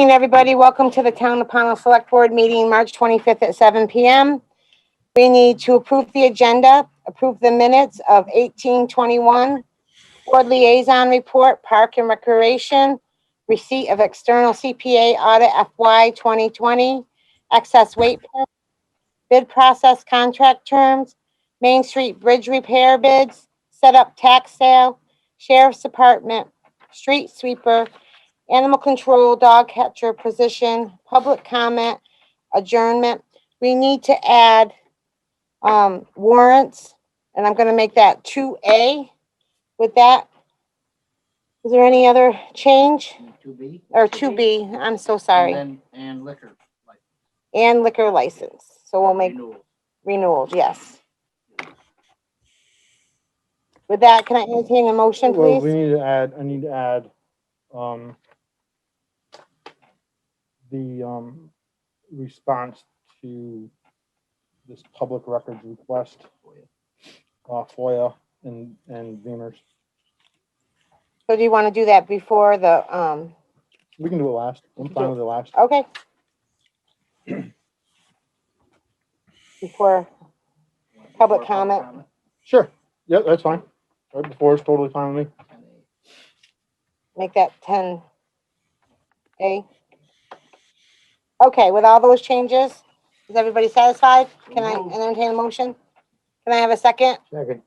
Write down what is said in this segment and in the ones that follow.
Everybody, welcome to the Town of Pownal Selectboard meeting, March 25th at 7 p.m. We need to approve the agenda, approve the minutes of 1821, board liaison report, park and recreation, receipt of external CPA audit FY 2020, excess weight, bid process contract terms, Main Street Bridge repair bids, set up tax sale, sheriff's department, street sweeper, animal control, dog catcher position, public comment, adjournment. We need to add warrants, and I'm gonna make that 2A. With that, is there any other change? 2B. Or 2B, I'm so sorry. And liquor. And liquor license. So we'll make renewals, yes. With that, can I entertain a motion, Well, please? I need to add, the, response to this public records request, FOIA and Beamers. So do you want to do that before the, We can do it last. I'm fine with it last. okay. Before public comment. Sure. Yep, that's fine. Right before is totally fine with me. Make that 10A. Okay, with all those changes, is everybody satisfied? Can I entertain a motion? Can I have a second? Second.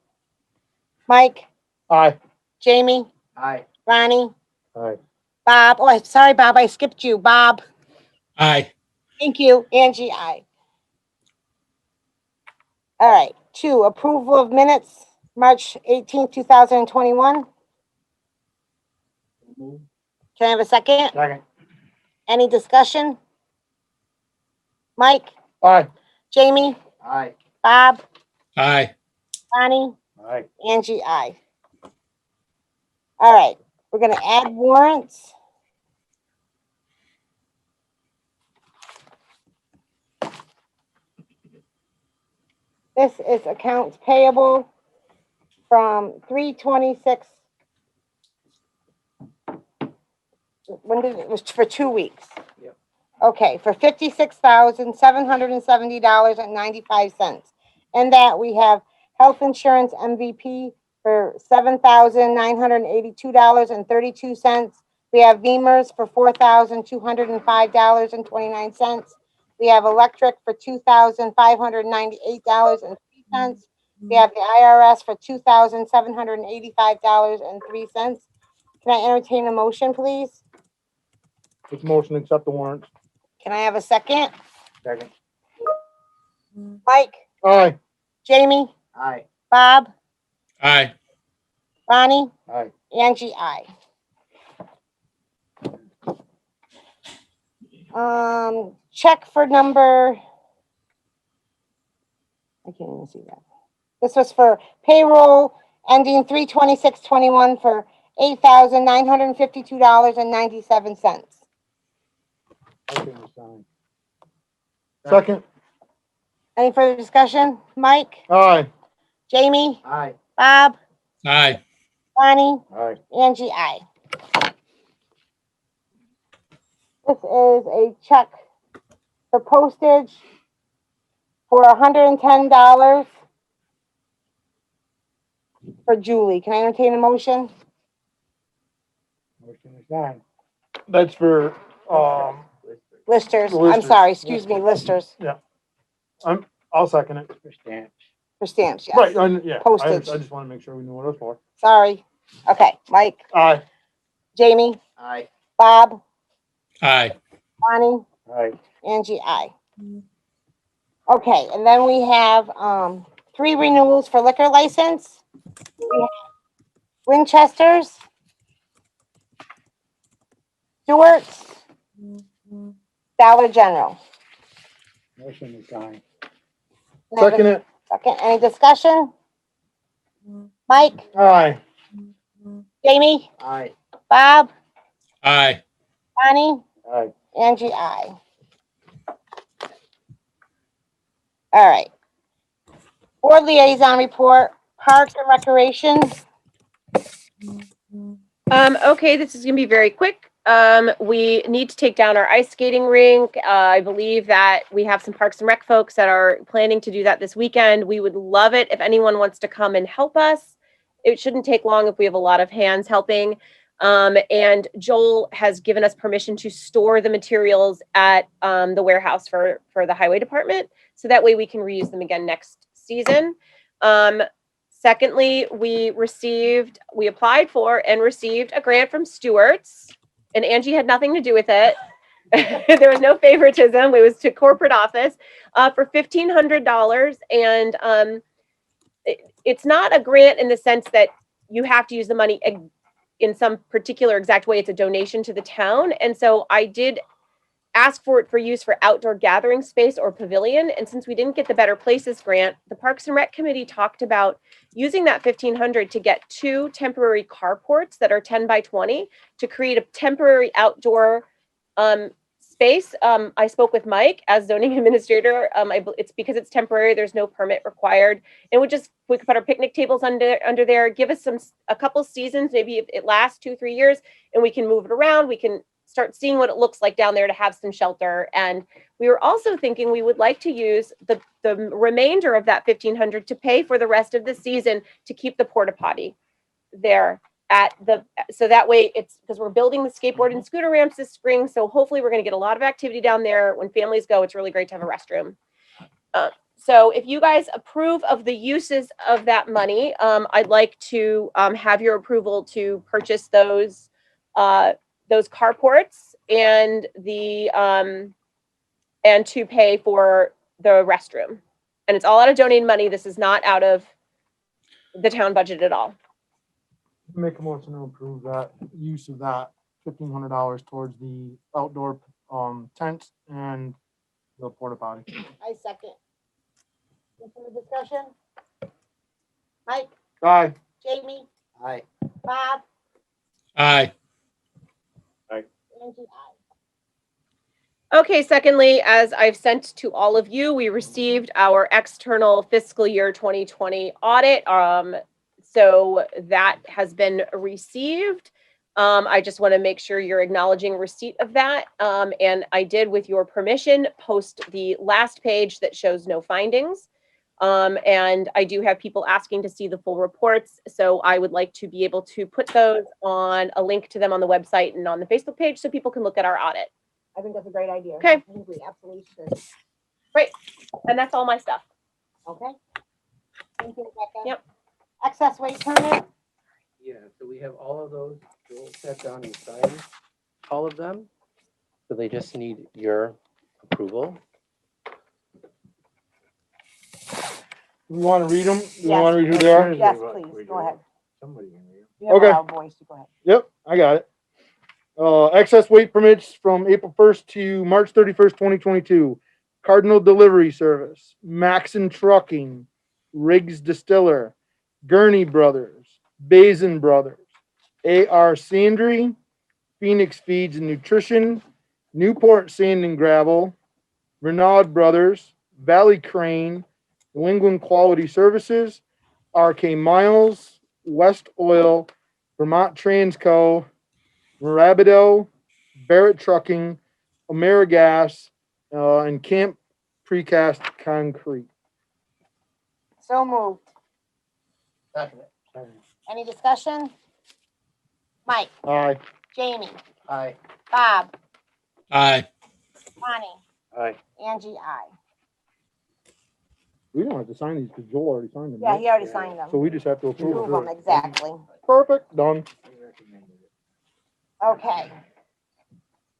Mike, Aye. Jamie, Aye. Ronnie, Aye. Bob. Oh, I'm sorry, Bob, I skipped you. Bob. Aye. Thank you. Angie, aye. All right, 2, approval of minutes, March 18th, 2021. Can I have a second? Second. Any discussion? Mike, Aye. Jamie, Aye. Bob, Aye. Ronnie, Aye. Angie, aye. All right, we're gonna add warrants. This is accounts payable from 3/26. When did it was for 2 weeks? Yep. Okay, for $56,770.95. And that we have health insurance MVP for $7,982.32. We have Beamers for $4,205.29. We have electric for $2,598.03. We have the IRS for $2,785.03. Can I entertain a motion, please? This motion to accept the warrants. Can I have a second? Second. Mike, Aye. Jamie, Aye. Bob, Aye. Ronnie, Aye. Angie, aye. Check for number, I can't even see that. This was for payroll ending 3/26/21 for $8,952.97. Motion to sign. Second. Any further discussion? Mike, Aye. Jamie, Aye. Bob, Aye. Ronnie, Aye. Angie, aye. This is a check for postage for $110 for Julie. Can I entertain a motion? Motion to sign. That's for, Listers, I'm Listers. sorry, excuse me, listers I'll second it. For stamps. for stamps, yes. Right, yeah. Postage. I just want to make sure we knew what it was for. Sorry. Okay, Mike, Aye. Jamie, Aye. Bob, Aye. Bonnie, Aye. Angie, aye. Okay, and then we have 3 renewals for liquor license. We have Winchester's, Stewart's, Dollar General. Motion to sign. Can I have a Second it. Second, any discussion? Mike, Aye. Jamie, Aye. Bob, Aye. Bonnie, Aye. Angie, aye. All right. Board liaison report, park and recreation. Okay, this is gonna be very quick. We need to take down our ice skating rink. I believe that we have some Parks and Rec folks that are planning to do that this weekend. We would love it if anyone wants to come and help us. It shouldn't take long if we have a lot of hands helping. And Joel has given us permission to store the materials at the warehouse for the highway department. So that way we can reuse them again next season. Secondly, we applied for and received a grant from Stewart's, and Angie had nothing to do with it. There was no favoritism. It was to corporate office for $1,500. And it's not a grant in the sense that you have to use the money in some particular exact way. It's a donation to the town. And so I did ask for it for use for outdoor gathering space or pavilion. And since we didn't get the Better Places grant, the Parks and Rec Committee talked about using that $1,500 to get 2 temporary carports that are 10 by 20 to create a temporary outdoor space. I spoke with Mike as zoning administrator. It's because it's temporary. There's no permit required. And we could put our picnic tables under there, give us a couple seasons, maybe if it lasts 2-3 years, and we can move it around. We can start seeing what it looks like down there to have some shelter. And we were also thinking we would like to use the remainder of that $1,500 to pay for the rest of the season to keep the porta potty there so that way it's because we're building the skateboard and scooter ramps this spring. So hopefully we're going to get a lot of activity down there. When families go, it's really great to have a restroom. So if you guys approve of the uses of that money, I'd like to have your approval to purchase those carports and and to pay for the restroom. And it's all out of donated money. This is not out of the town budget at all. Make a motion to approve that use of that $1,500 towards the outdoor tent and the porta potty. I second. Any further discussion? Mike, Aye. Jamie, Aye. Bob, Aye. Angie, aye. Okay, secondly, as I've sent to all of you, we received our external fiscal year 2020 audit. So that has been received. I just want to make sure you're acknowledging receipt of that. And I did, with your permission, post the last page that shows no findings. And I do have people asking to see the full reports. So I would like to be able to put those on a link to them on the website and on the Facebook page so people can look at our audit. I think that's a great idea. Okay. I think we absolutely should. And that's all my stuff. Okay. Thank you, Rebecca. Yep. Excess weight permit? Yeah, so we have all of those. We'll set down and sign all of them. So they just need your approval. Do we want to read them? Do we Yes. want to read who they are? Yes, please, go ahead. Somebody can read. You have Okay. a loud voice, go ahead. Yep, I got it. Excess weight permits from April 1st to March 31st, 2022. Cardinal Delivery Service, Maxon Trucking, Riggs Distiller, Gurney Brothers, Bazin Brothers, A.R. Sandry, Phoenix Feeds and Nutrition, Newport Sand and Gravel, Renaud Brothers, Valley Crane, New England Quality Services, RK Miles, West Oil, Vermont Transco, Marabido, Barrett Trucking, AmeriGas, and Camp Precast Concrete. So moved. Any discussion? Mike, Aye. Jamie, Aye. Bob, Aye. Bonnie, Aye. Angie, aye. We don't have to sign these because Joel already signed them. Yeah, right? he already signed them. So we just have to approve Approve them, them. exactly. Perfect, done. Okay.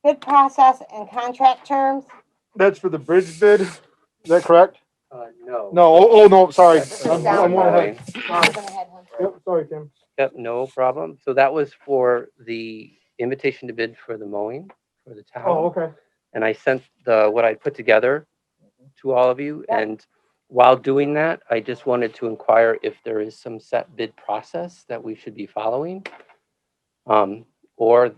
Bid process and contract terms? That's for the bridge bid. Is that correct? No. No, oh, no, sorry. That's I'm one ahead. You're Sorry. gonna head one. Yep, sorry, Tim. Yep, no problem. So that was for the invitation to bid for the mowing for the town. Oh, okay. And I sent what I put together to all of you. Yeah. And while doing that, I just wanted to inquire if there is some set bid process that we should be following. Or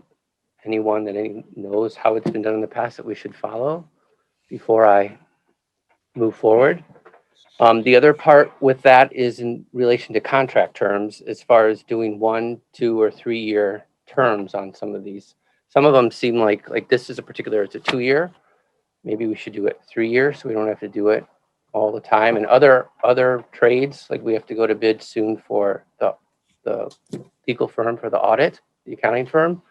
anyone that knows how it's been done in the past that we should follow before I move forward. The other part with that is in relation to contract terms, as far as doing 1, 2, or 3 year terms on some of some of them seem like this is a particular, it's a 2-year. Maybe we should do it 3 years, so we don't have to do it all the time. And other trades, like we have to go to bid soon for the legal firm for the audit, the accounting firm.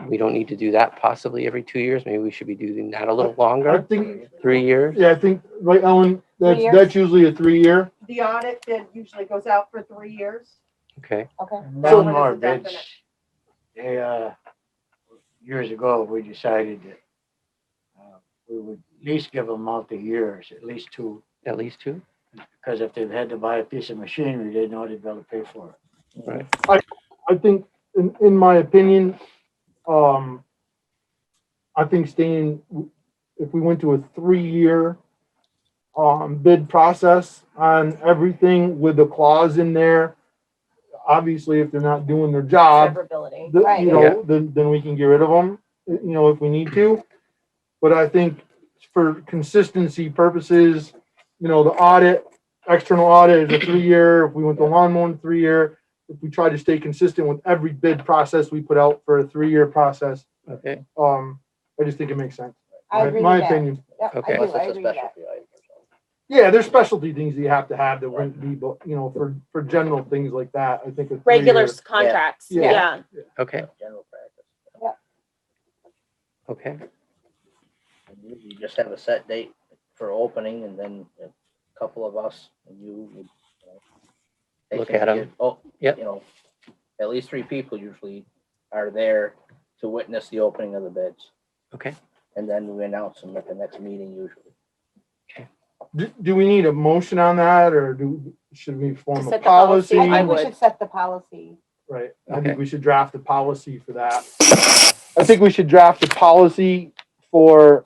We don't need to do that possibly every 2 years. Maybe we should be doing that a little I longer, think, 3 years. yeah, I think, right, Ellen, 3 years? that's usually a 3-year. The audit bid usually goes out for 3 years. Okay, Okay. That So- one More is a bids. definite. They, years ago, we decided that we would at least give them multi-years, at least 2, at least 2. because if they've had to buy a piece of machinery, they know they'd be able to pay for it. Right. I think, in my opinion, I think if we went to a 3-year bid process on everything with a clause in there, obviously, if they're not doing their job, Severability. Right. you know, then we can get rid of them, you know, if we need to. But I think for consistency purposes, you know, the audit, external audit is a 3-year. If we went to lawn mowing, 3-year. If we try to stay consistent with every bid process we put out for a 3-year process, Okay, I just think it makes sense. I agree My with that. opinion. Yep, Okay. I do, Unless I it's a agree with that. specialty item or something. Yeah, there's specialty things that you have to have that wouldn't be, but, you know, for general things like that, I think a 3-year. Regular contracts, Yeah. yeah. okay, General practice. okay. And you just have a set date for opening, and then a couple of us and you would, take Look it at and 'em. get- Oh, Yep. you know, at least 3 people usually are there to witness the opening of the bids. Okay. And then we announce them at the next meeting usually. Do we need a motion on that, or should we To form a set the policy, policy? I I think we would. should set the policy. Right, I Okay. think we should draft a policy for that. I think we should draft a policy for,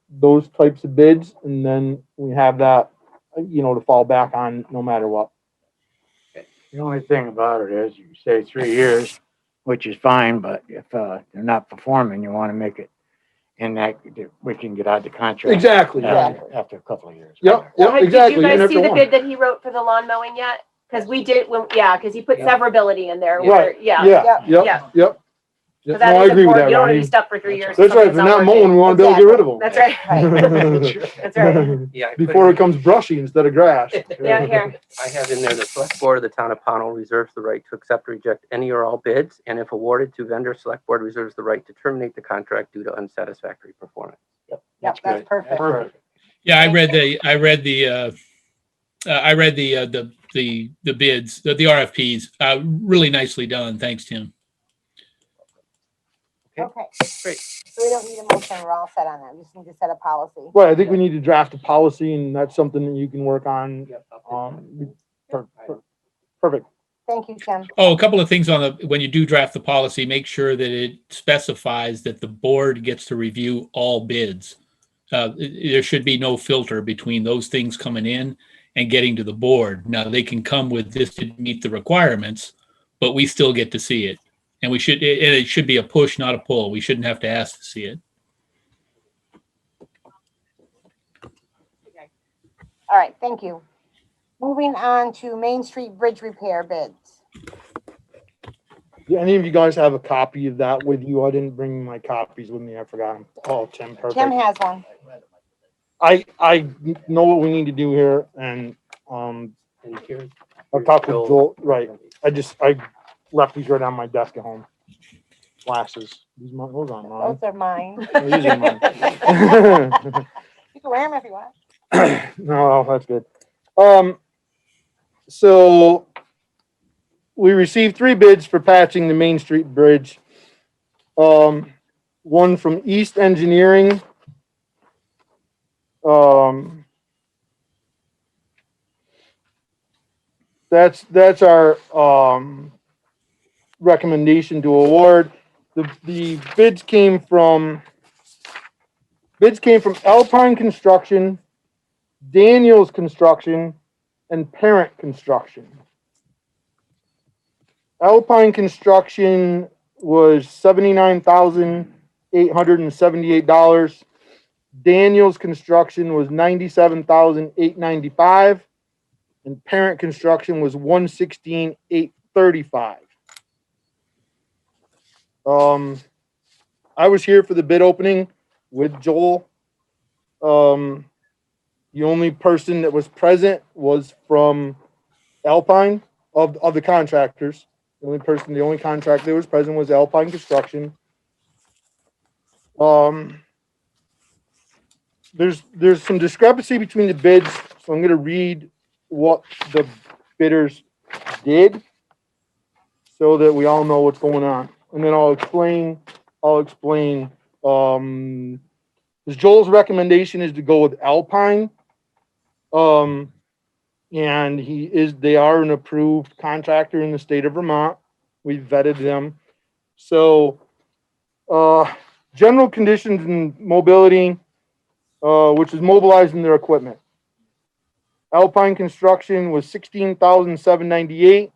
those types of bids, and then we have that, you know, to fall back on no matter what. The only thing about it is you say 3 years, which is fine, but if they're not performing, you want to make it in that we can get out the contract. Exactly, After a couple of years. Yep, yep, Did exactly. you even guys if see they're the one. bid that he wrote for the lawn mowing yet? Because we did, because he put Yeah. severability in there. Right, where- Yeah. Yeah, Yeah. yep, yep. Because No, that I is agree with important. that, You don't want to be Ronnie. stuck for 3 years. That's right, if something's they're not working. mowing, we want to be able to get rid of them. That's right. That's right. Yeah. I put Before in- it becomes brushy instead of grass. Yeah, here. I have in there, the select board of the town of Pownal reserves the right to accept or reject any or all bids, and if awarded to vendor, select board reserves the right to terminate the contract due to unsatisfactory performance. Yep, that's good. perfect. Perfect. Yeah, I read the bids, the RFPs. Really nicely done. Thanks, Tim. Okay. Great. So we don't need a motion, we're all set on that, we just need to set a policy. Right, I think we need to draft a policy, and that's something that you can work on. Perfect. Thank you, Tim. Oh, a couple of things when you do draft the policy, make sure that it specifies that the board gets to review all bids. There should be no filter between those things coming in and getting to the board. Now, they can come with this to meet the requirements, but we still get to see it. And it should be a push, not a pull. We shouldn't have to ask to see it. All right, thank you. Moving on to Main Street Bridge repair bids. Do any of you guys have a copy of that with you? I didn't bring my copies with me, I forgot them. Oh, Tim, Tim perfect. has one. I know what we need to do here, and, And here, I'll talk with Joel, right, I left these right on my desk at home. Glasses, those aren't mine. Those are mine. These are mine. You can wear them if you want. No, that's good. So we received 3 bids for patching the Main Street Bridge. One from East Engineering. That's our recommendation to award. The bids came from Alpine Construction, Daniels Construction, and Parent Construction. Alpine Construction was $79,878. Daniels Construction was $97,895, and Parent Construction was $116,835. I was here for the bid opening with Joel. The only person that was present was from Alpine of the contractors. The only contractor that was present was Alpine Construction. There's some discrepancy between the bids, so I'm gonna read what the bidders did so that we all know what's going on. And then I'll explain, because Joel's recommendation is to go with Alpine. And they are an approved contractor in the state of Vermont. We vetted them. So, general conditions and mobility, which is mobilizing their equipment. Alpine Construction was $16,798.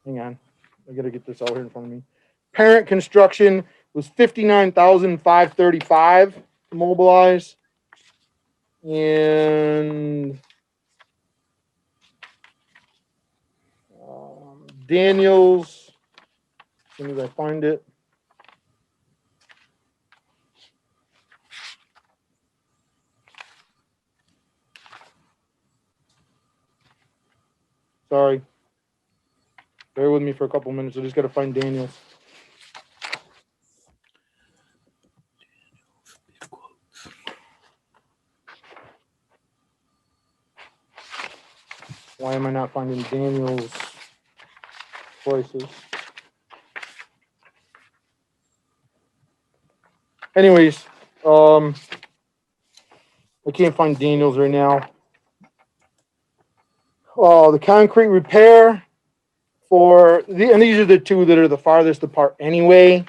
Hang on, I gotta get this out here in front of me. Parent Construction was $59,535 to mobilize. And Daniels, as soon as I find it. Sorry. Bear with me for a couple minutes. I just got to find Daniels. Why am I not finding Daniels' prices? Anyways, I can't find Daniels right now. The concrete repair and these are the two that are the farthest apart anyway.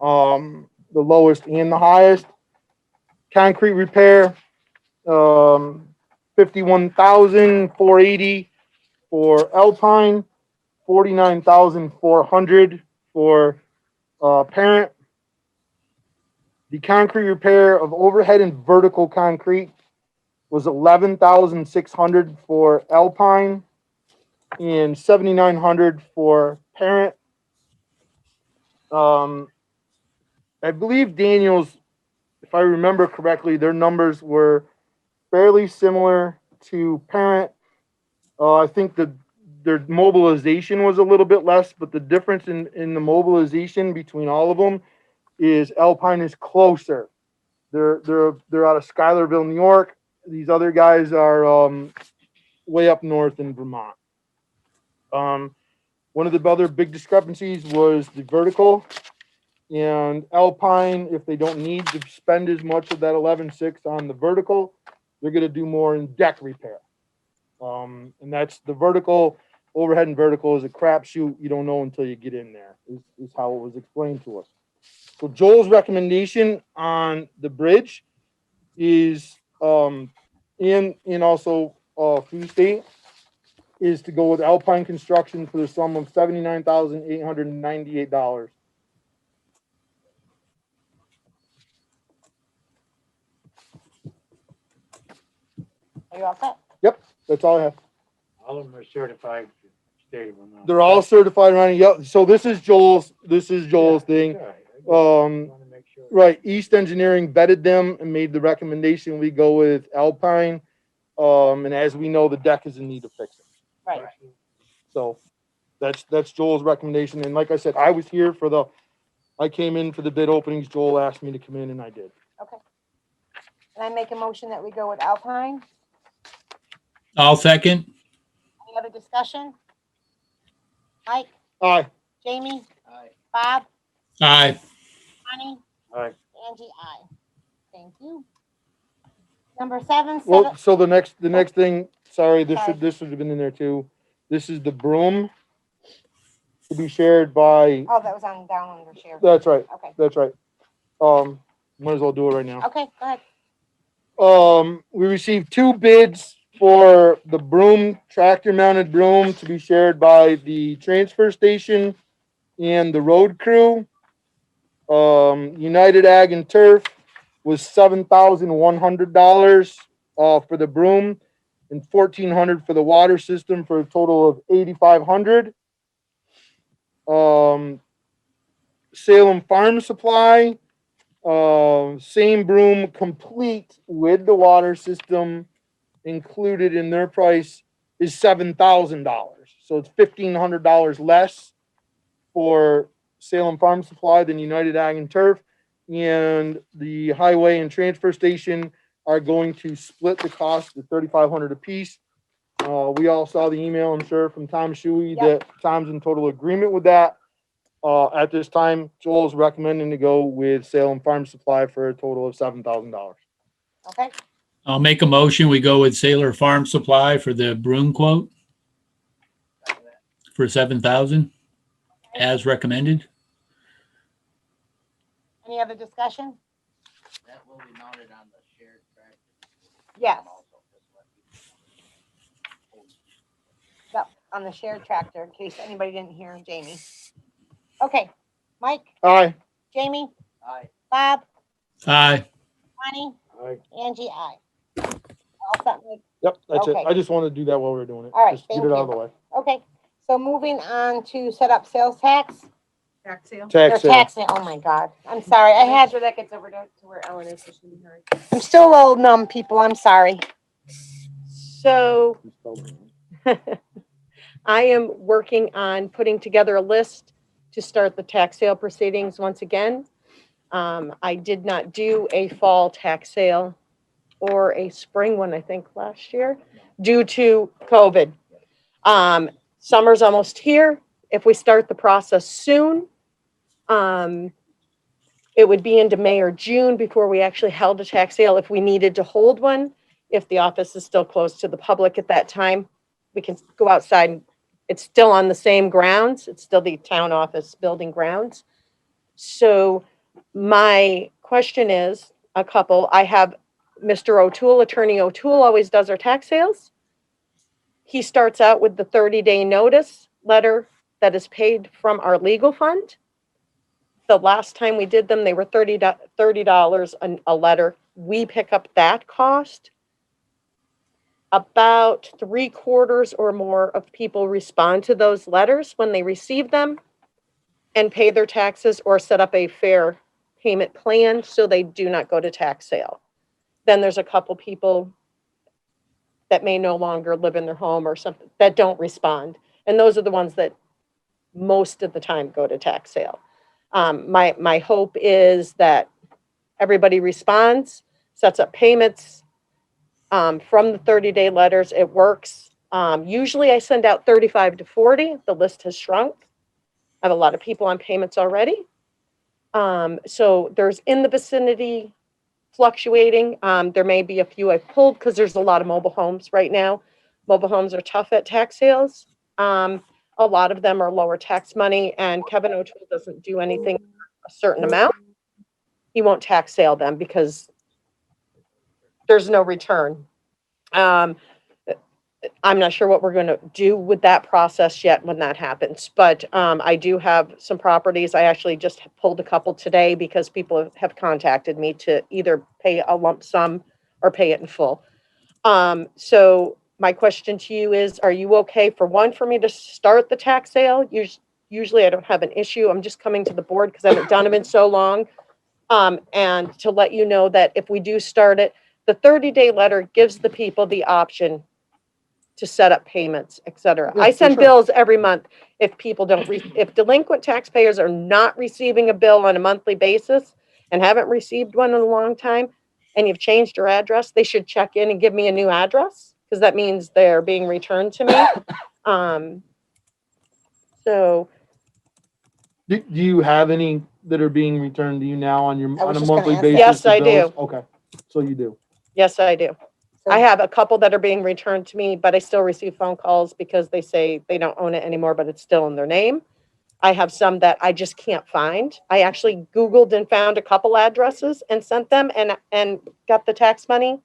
The lowest and the highest. Concrete repair, 51,480 for Alpine, 49,400 for Parent. The concrete repair of overhead and vertical concrete was 11,600 for Alpine and 7,900 for Parent. I believe Daniels, if I remember correctly, their numbers were fairly similar to Parent. I think their mobilization was a little bit less, but the difference in the mobilization between all of them is Alpine is closer. They're out of Schuylerville, New York. These other guys are way up north in Vermont. One of the other big discrepancies was the vertical. And Alpine, if they don't need to spend as much of that 11.6 on the vertical, they're going to do more in deck repair. And that's the vertical, overhead and vertical is a crapshoot. You don't know until you get in there, is how it was explained to us. So Joel's recommendation on the bridge is, and also through state, is to go with Alpine Construction for the sum of $79,898. Are you all set? That's all I have. All of them are certified for state of Vermont. They're all certified running. Yep. So this is Joel's thing. Wanna make sure. Right. East Engineering vetted them and made the recommendation. We go with Alpine. And as we know, the deck is in need of fixing. Right. So that's Joel's recommendation. And like I said, I was here I came in for the bid openings. Joel asked me to come in and I did. Okay. And I make a motion that we go with Alpine. I'll second. Any other discussion? Mike, Aye. Jamie, Aye. Bob, Aye. Connie? Aye. Angie, aye. Thank you. Number seven, Well, so the next thing, sorry, this Sorry. should have been in there too. This is the broom to be shared by, oh, that was on down under share. that's right. Okay, That's right. Might as well do it right now. okay, go ahead. We received 2 bids for the broom, tractor mounted broom to be shared by the transfer station and the road crew. United Ag and Turf was $7,100 for the broom. and $1,400 for the water system for a total of $8,500. Salem Farm Supply, same broom complete with the water system included in their price is $7,000. So it's $1,500 less for Salem Farm Supply than United Ag and Turf. And the highway and transfer station are going to split the cost to $3,500 apiece. We all saw the email, I'm sure, from Tom Shuey that Tom's in total agreement with that. At this time, Joel's recommending to go with Salem Farm Supply for a total of $7,000. Okay, I'll make a motion. We go with Sailor Farm Supply for the broom quote for 7,000 as recommended. any other discussion? That will be mounted on the shared track. Yes, yep, on the shared tractor, in case anybody didn't hear Jamie. Okay, Mike, Aye. Jamie, Aye. Bob, Aye. Bonnie, Aye. Angie, I. All set, Mike? Yep, that's Okay. it. I just wanted to do that while we were doing it. All right, Just get thank it out of you. the way. Okay, so moving on to set up sales tax. Tax sale. Or Tax sale. tax, oh my God, I'm sorry, I Make had, sure that gets over to where Ellen is, so she can be heard. I'm still a little numb, people, I'm sorry. So I am working on putting together a list to start the tax sale proceedings once again. I did not do a fall tax sale or a spring one, I think, last year, due to COVID. Summer's almost here. If we start the process soon, it would be into May or June before we actually held a tax sale if we needed to hold one. If the office is still closed to the public at that time, we can go outside. It's still on the same grounds. It's still the town office building grounds. So my question is a couple. I have Mr. O'Toole, Attorney O'Toole always does our tax sales. He starts out with the 30-day notice letter that is paid from our legal fund. The last time we did them, they were $30 a letter. We pick up that cost. About 3/4 or more of people respond to those letters when they receive them and pay their taxes or set up a fair payment plan so they do not go to tax sale. Then there's a couple people that may no longer live in their home or something that don't respond. And those are the ones that most of the time go to tax sale. My hope is that everybody responds, sets up payments from the 30-day letters. It works. Usually I send out 35 to 40. The list has shrunk. I have a lot of people on payments already. So there's in the vicinity fluctuating. There may be a few I've pulled because there's a lot of mobile homes right now. Mobile homes are tough at tax sales. A lot of them are lower tax money, and Kevin O'Toole doesn't do anything a certain amount. He won't tax sale them because there's no return. I'm not sure what we're going to do with that process yet when that happens, but I do have some properties. I actually just pulled a couple today because people have contacted me to either pay a lump sum or pay it in full. So my question to you is, are you okay for me to start the tax sale? Usually I don't have an issue. I'm just coming to the board because I haven't done them in so long. And to let you know that if we do start it, the 30-day letter gives the people the option to set up payments, et cetera. Yeah, I for send sure. bills every month if people don't, if delinquent taxpayers are not receiving a bill on a monthly basis and haven't received one in a long time, and you've changed your address, they should check in and give me a new address because that means they're being returned to me. So Do you have any that are being returned to you now on I was a just gonna monthly ask basis? that. Yes, the I bills? do. Okay, so you do. yes, I do. So- I have a couple that are being returned to me, but I still receive phone calls because they say they don't own it anymore, but it's still in their name. I have some that I just can't find. I actually Googled and found a couple addresses and sent them and got the tax money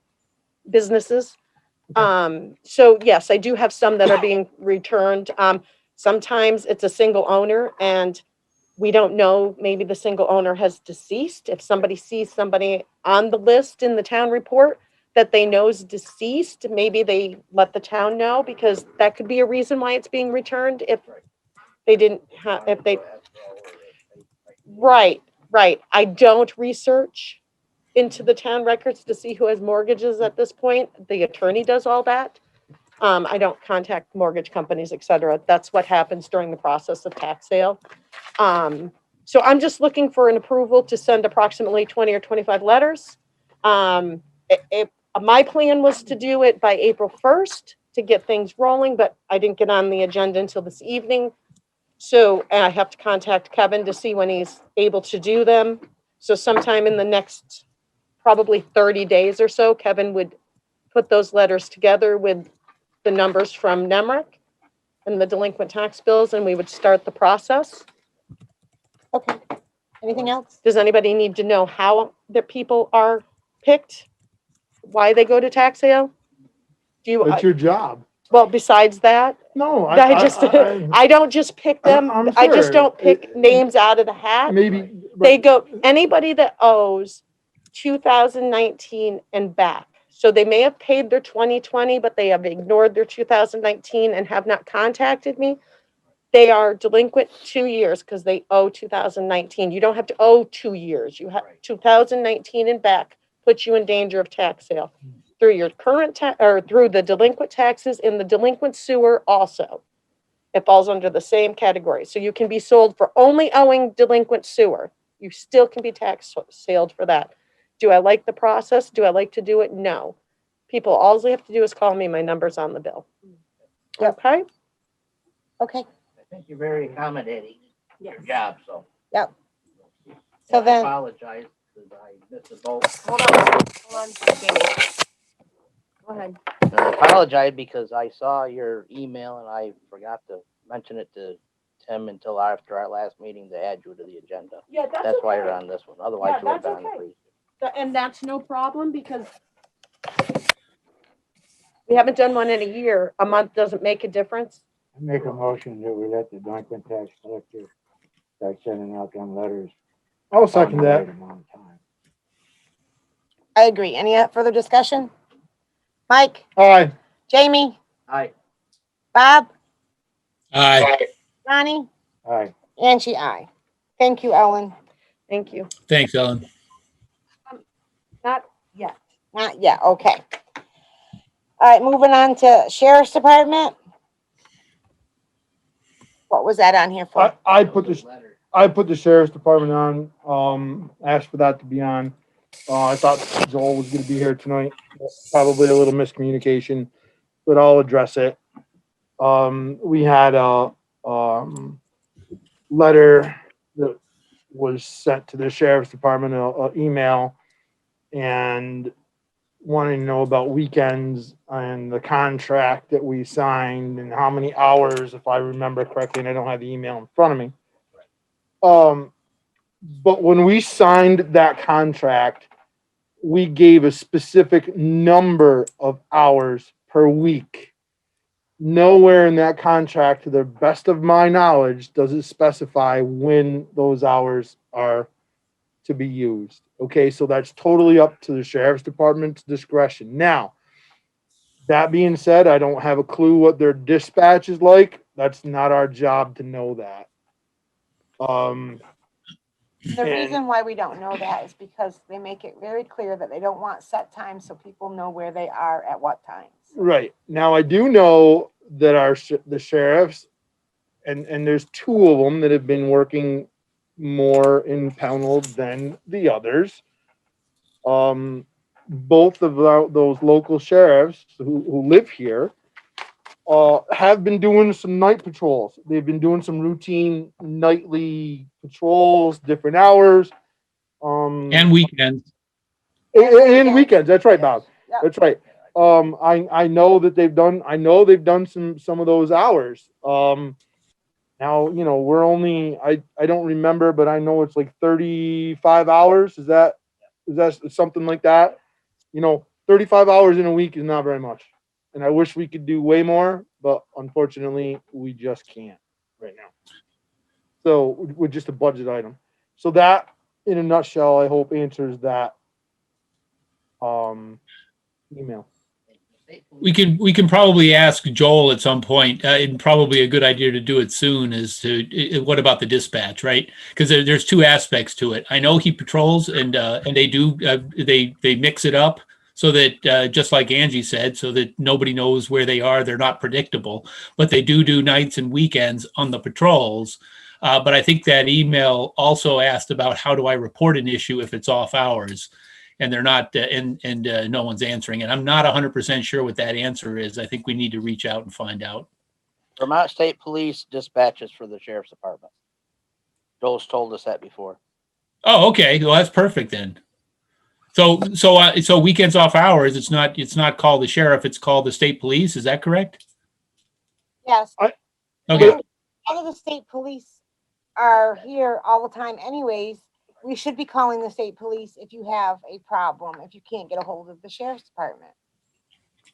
businesses. So yes, I do have some that are being returned. Sometimes it's a single owner and we don't know, maybe the single owner has deceased. If somebody sees somebody on the list in the town report, that they know is deceased, maybe they let the town know, because that could be a reason why it's being returned if they didn't have, if they, right, right. I don't research into the town records to see who has mortgages at this point. The attorney does all that. I don't contact mortgage companies, et cetera. That's what happens during the process of tax sale. So I'm just looking for an approval to send approximately 20 or 25 letters. My plan was to do it by April 1st to get things rolling, but I didn't get on the agenda until this evening. So I have to contact Kevin to see when he's able to do them. So sometime in the next probably 30 days or so, Kevin would put those letters together with the numbers from NEMRIC and the delinquent tax bills, and we would start the process. Okay. Anything else? Does anybody need to know how the people are picked? Why they go to tax sale? Do you, That's your job. well, besides that, No, I don't just pick them. I'm I just sure. don't pick names out of the hat. maybe. They go, anybody that owes 2019 and back. So they may have paid their 2020, but they have ignored their 2019 and have not contacted me. They are delinquent 2 years because they owe 2019. You don't have to owe 2 years. You have 2019 and back puts you in danger of tax sale through your current or through the delinquent taxes in the delinquent sewer also. It falls under the same category. So you can be sold for only owing delinquent sewer. You still can be tax sailed for that. Do I like the process? Do I like to do it? No. People, all they have to do is call me. My number's on the bill. Yep. Okay? Okay. I think you're very accommodating in your job, so. Yep. I So then, apologize because I missed the boat. Hold on, Jamie. Go ahead. I apologize because I saw your email and I forgot to mention it to Tim until after our last meeting to add you to the agenda. Yeah, That's why you're on this one. Otherwise, Yeah, you would have been that's on the okay. previous. And that's no problem because we haven't done one in a year. A month doesn't make a difference. I make a motion that we let the delinquent tax collector start sending out them letters. I'll second on the that. right amount of time. I agree. Any further discussion? Mike, Aye. Jamie, Aye. Bob, Aye. Ronnie, Aye. Angie, I. Thank you, Ellen. Thank you. Thanks, Ellen. Not yet. Not yet, okay. All right, moving on to Sheriff's Department. What was that on here for? I put the sheriff's department on, asked for that to be on. I thought Joel was gonna be here tonight. Probably a little miscommunication, but I'll address it. We had a, letter that was sent to the sheriff's department, a email, and wanting to know about weekends and the contract that we signed and how many hours, if I remember correctly, and I don't have the email in front of me. But when we signed that contract, we gave a specific number of hours per week. Nowhere in that contract, to the best of my knowledge, does it specify when those hours are to be used. Okay, so that's totally up to the sheriff's department's discretion. Now, that being said, I don't have a clue what their dispatch is like. That's not our job to know that. The and- reason why we don't know that is because they make it very clear that they don't want set times so people know where they are at what times. Right. Now, I do know that the sheriffs, and there's two of them that have been working more in Pownal than the others. Both of those local sheriffs who live here have been doing some night patrols. They've been doing some routine nightly patrols, different hours. And weekends. And weekends. That's right, Bob. Yep. That's right. I know that they've done some of those hours. Now, we're only, I don't remember, but I know it's like 35 hours. Is that something like that? 35 hours in a week is not very much. And I wish we could do way more, but unfortunately we just can't right now. So with just a budget item. So that in a nutshell, I hope answers that email. We can probably ask Joel at some point, and probably a good idea to do it soon is what about the dispatch, right? Because there's two aspects to it. I know he patrols and they do, they mix it up so that, just like Angie said, so that nobody knows where they are. They're not predictable, but they do nights and weekends on the patrols. But I think that email also asked about how do I report an issue if it's off hours? And they're not, and no one's answering. And I'm not 100% sure what that answer is. I think we need to reach out and find out. Vermont State Police dispatches for the sheriff's department. Joel's told us that before. Oh, okay. Well, that's perfect then. So weekends off hours, it's not called the sheriff, it's called the state police. Is that correct? Yes. Okay. All of the state police are here all the time anyways. We should be calling the state police if you have a problem, if you can't get a hold of the sheriff's department.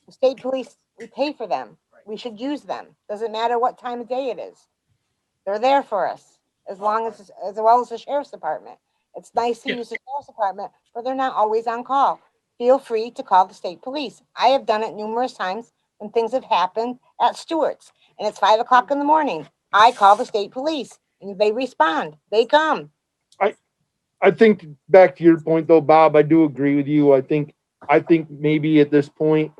The state police, we pay for them. We should use them. Doesn't matter what time of day it is. They're there for us as well as the sheriff's department. It's nice to Yeah. use the sheriff's department, but they're not always on call. Feel free to call the state police. I have done it numerous times when things have happened at Stewart's and it's 5 o'clock in the morning. I call the state police and they respond. They come. I think back to your point though, Bob, I do agree with you. I think maybe at this point,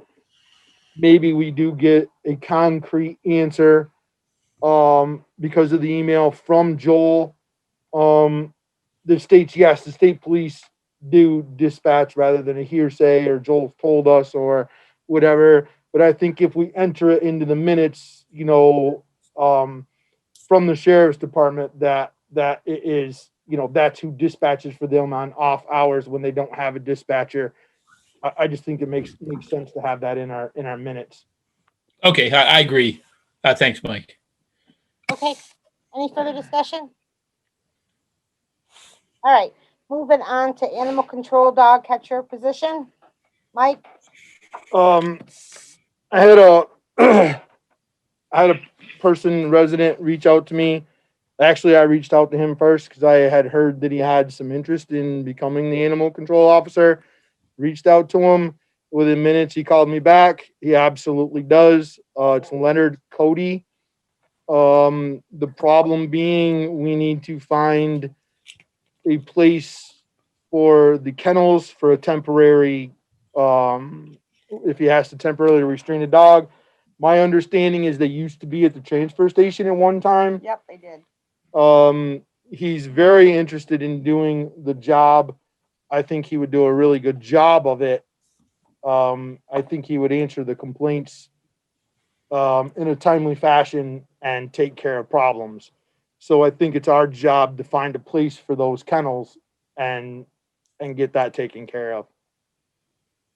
maybe we do get a concrete answer because of the email from Joel that states, yes, the state police do dispatch rather than a hearsay or Joel told us or whatever. But I think if we enter it into the minutes, from the sheriff's department that it is, that's who dispatches for them on off hours when they don't have a dispatcher. I just think it makes sense to have that in our minutes. Okay, I agree. Thanks, Mike. Okay. Any further discussion? All right. Moving on to animal control dog catcher position. Mike? I had a I had a resident reach out to me. Actually, I reached out to him first because I had heard that he had some interest in becoming the animal control officer. Reached out to him. Within minutes, he called me back. He absolutely does. It's Leonard Cody. The problem being we need to find a place for the kennels for a temporary, if he has to temporarily restrain a dog. My understanding is they used to be at the transfer station at one time. Yep, they did. He's very interested in doing the job. I think he would do a really good job of it. I think he would answer the complaints in a timely fashion and take care of problems. So I think it's our job to find a place for those kennels and get that taken care of.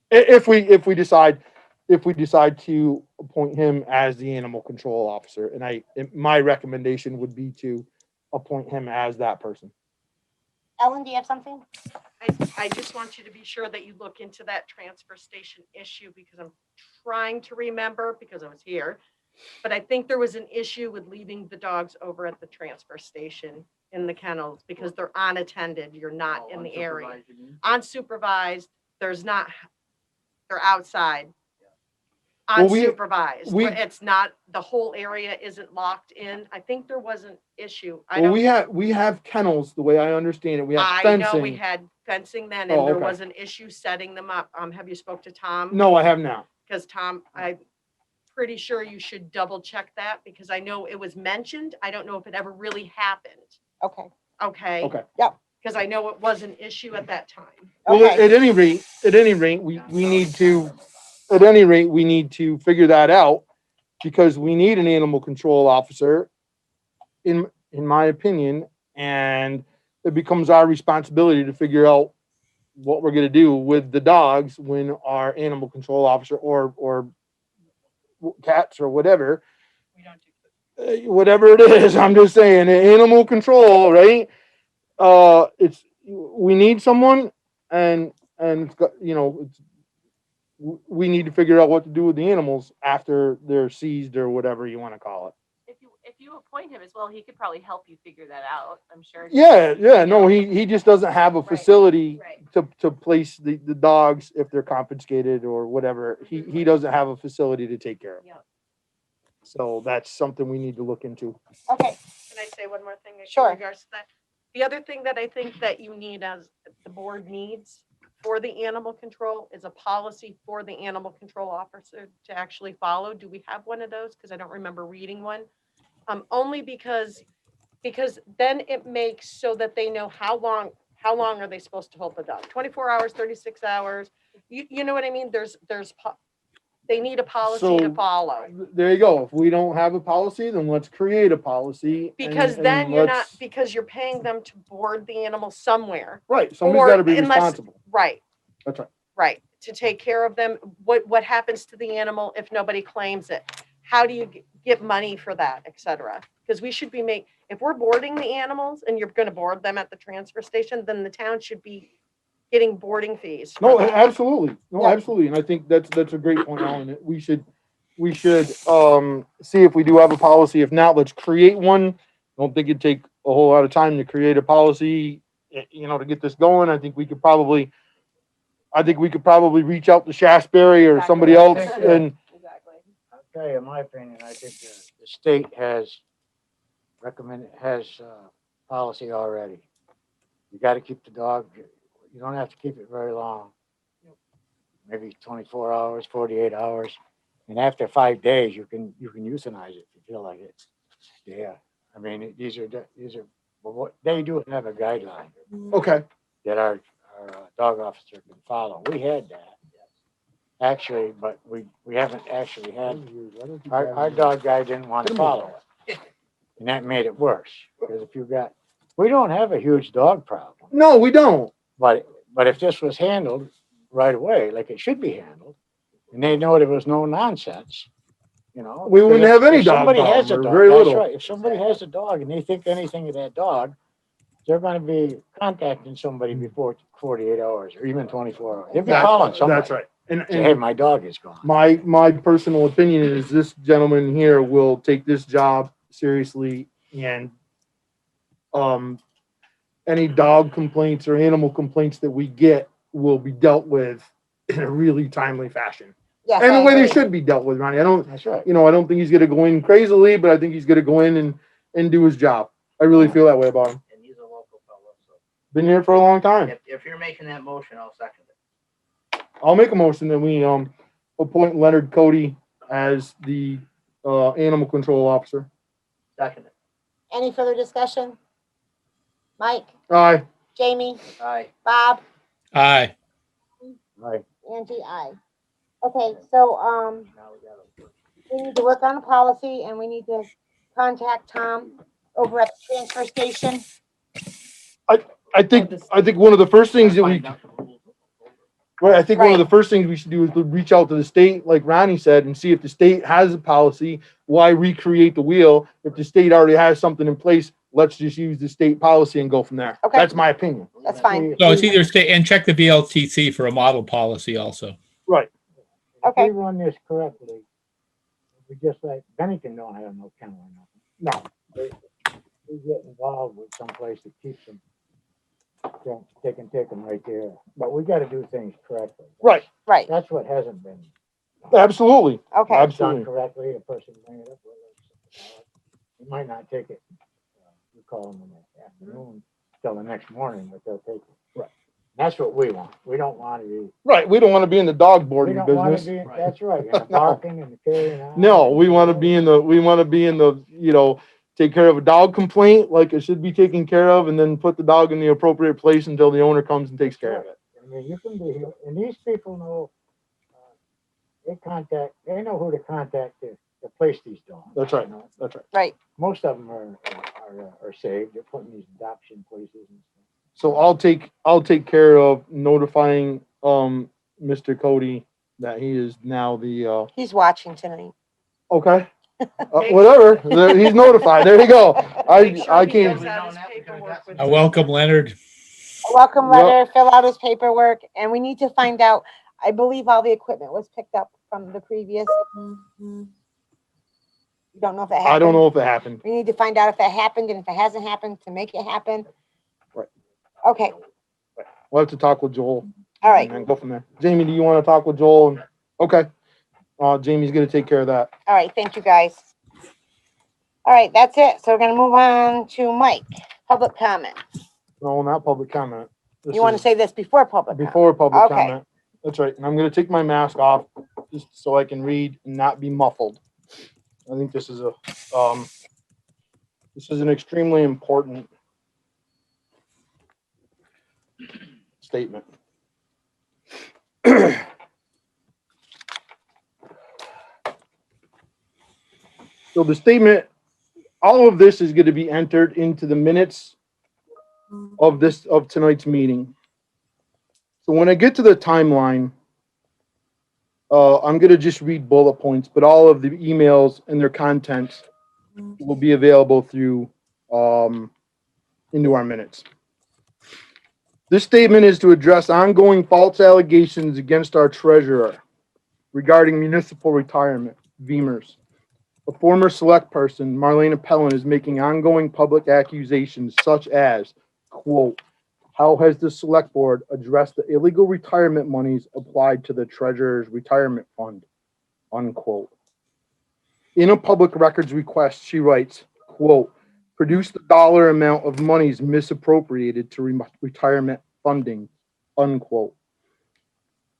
If we decide to appoint him as the animal control officer, and my recommendation would be to appoint him as that person. Ellen, do you have something? I just want you to be sure that you look into that transfer station issue because I'm trying to remember because I was here. But I think there was an issue with leaving the dogs over at the transfer station in the kennels because they're unattended. You're not in the area. Unsupervised, they're outside. Well, Unsupervised. It's not, the whole area isn't locked in. I think there was an issue. We have kennels, the way I understand it. We have I fencing. know we had fencing then, and Oh, there okay. was an issue setting them up. Have you spoke to Tom? No, I have not. Because Tom, I'm pretty sure you should double check that because I know it was mentioned. I don't know if it ever really happened. Okay. Okay. Okay. Yep. Because I know it was an issue at that time. Well, Okay. at any rate, we need to, at any rate, we need to figure that out because we need an animal control officer, in my opinion, and it becomes our responsibility to figure out what we're going to do with the dogs when our animal control officer or cats or whatever, whatever it is, I'm just saying, animal control, right? We need someone and it's got, we need to figure out what to do with the animals after they're seized or whatever you want to call it. If you appoint him as well, he could probably help you figure that out, I'm sure. Yeah, no, he just doesn't have a Right, facility right. to place the dogs if they're confiscated or whatever. He doesn't have a facility to take care of. Yeah. So that's something we need to look into. Okay, Can I say one more thing? in Sure. regards to that? The other thing that I think that you need as the board needs for the animal control is a policy for the animal control officer to actually follow. Do we have one of those? Because I don't remember reading one. Only because then it makes so that they know how long are they supposed to hold the dog? 24 hours, 36 hours? You know what I mean? They need a policy to So, follow. There you go. If we don't have a policy, then let's create a policy. and- Because and then you're not, let's- because you're paying them to board the animal somewhere. Right, somebody's or gotta be unless- responsible. Right. That's right. Right, to take care of them. What happens to the animal if nobody claims it? How do you get money for that, et cetera? Because we should be if we're boarding the animals and you're gonna board them at the transfer station, then the town should be getting boarding fees. for No, that. absolutely. No, Yeah. absolutely. And I think that's a great point, Alan. We should see if we do have a policy. If not, let's create one. I don't think it'd take a whole lot of time to create a policy, to get this going. I think we could probably reach out to Shasberry or somebody else Exactly. and Exactly. I'll tell you, in my opinion, I think the state has policy already. You gotta keep the dog, you don't have to keep it very long. Maybe 24 hours, 48 hours. And after 5 days, you can euthanize it if you feel like it. Yeah, I mean, these are, well, what, they do have a guideline okay. that our dog officer can follow. We had that. Actually, but we haven't actually had, our dog guy didn't want to follow it. And that made it worse, because we don't have a huge dog problem. No, we don't. But if this was handled right away, like it should be handled, and they know there was no nonsense, We wouldn't have any if dog somebody has a problem, or dog, very that's little. right. If somebody has a dog and they think anything of that dog, they're gonna be contacting somebody before 48 hours or even 24 hours. They'll be calling somebody. That's right. And, Say, hey, my dog is gone. my personal opinion is this gentleman here will take this job seriously, and any dog complaints or animal complaints that we get will be dealt with in a really timely fashion. yes, And I the way they agree. should be dealt with, Ronnie. I don't That's right. think he's gonna go in crazily, but I think he's gonna go in and do his job. I really feel that way about him. And he's a local fellow, so Been here for a long time. if you're making that motion, I'll second it. I'll make a motion that we appoint Leonard Cody as the animal control officer. Second it. Any further discussion? Mike, Aye. Jamie, Aye. Bob, Aye. Right. Angie, aye. Okay, so, Now we gotta. we need to work on a policy and we need to contact Tom over at the transfer station. I think one of the first things that we Find out the rules. right, I think one of Right. the first things we should do is to reach out to the state, like Ronnie said, and see if the state has a policy. Why recreate the wheel? If the state already has something in place, let's just use the state policy and go from there. Okay. That's my opinion. That's fine. So it's either state, and check the VLTC for a model policy also. Right. Okay. If we run this correctly, we just like, Bennington don't have no kennel or nothing. No. We get involved with someplace that keeps them, they can take them right there. But we gotta do things correctly. Right. Right, That's what hasn't been Absolutely. okay. done Absolutely. correctly. A person bring it up with us. You might not take it, you call them in the afternoon till the next morning, but they'll take it. Right. That's what we want. We don't want to be, Right. We don't want to be in the dog we boarding don't want business. to be, that's right, and the barking and the carrying on. No, we want to be in the, take care of a dog complaint like it should be taken care of, and then put the dog in the appropriate place until the owner comes and takes care of it. I mean, you can be, and these people know, they know who to contact to place these dogs. That's right. you know. That's right. Right, Most of them are saved. They're put in these adoption places and stuff. So I'll take care of notifying Mr. Cody that he is now the he's watching tonight. okay. Whatever. He's notified. There you go. Make sure I he can't. fills out his paperwork with I welcome Leonard. A welcome Yep. letter, fill out his paperwork, and we need to find out, I believe all the equipment was picked up from the previous. You don't know if it happened? I don't know if it happened. We need to find out if that happened and if it hasn't happened to make it happen. Right. Okay, We'll have to talk with Joel all right, and then go from there. Jamie, do you want to talk with Joel? Okay. Jamie's gonna take care of that. all right, thank you, guys. All right, that's it. So we're gonna move on to Mike, public comment. No, not public comment. This You want to is say this before public comment? before public Okay. comment. That's right. And I'm gonna take my mask off just so I can read and not be muffled. I think this is an extremely important statement. So the statement, all of this is going to be entered into the minutes of tonight's meeting. So when I get to the timeline, I'm going to just read bullet points, but all of the emails and their contents will be available through into our minutes. This statement is to address ongoing false allegations against our treasurer regarding municipal retirement, VEMR's. A former select person, Marlena Pellin, is making ongoing public accusations such as, quote, how has the select board addressed the illegal retirement monies applied to the treasurer's retirement fund, unquote. In a public records request, she writes, quote, produce the dollar amount of monies misappropriated to retirement funding, unquote.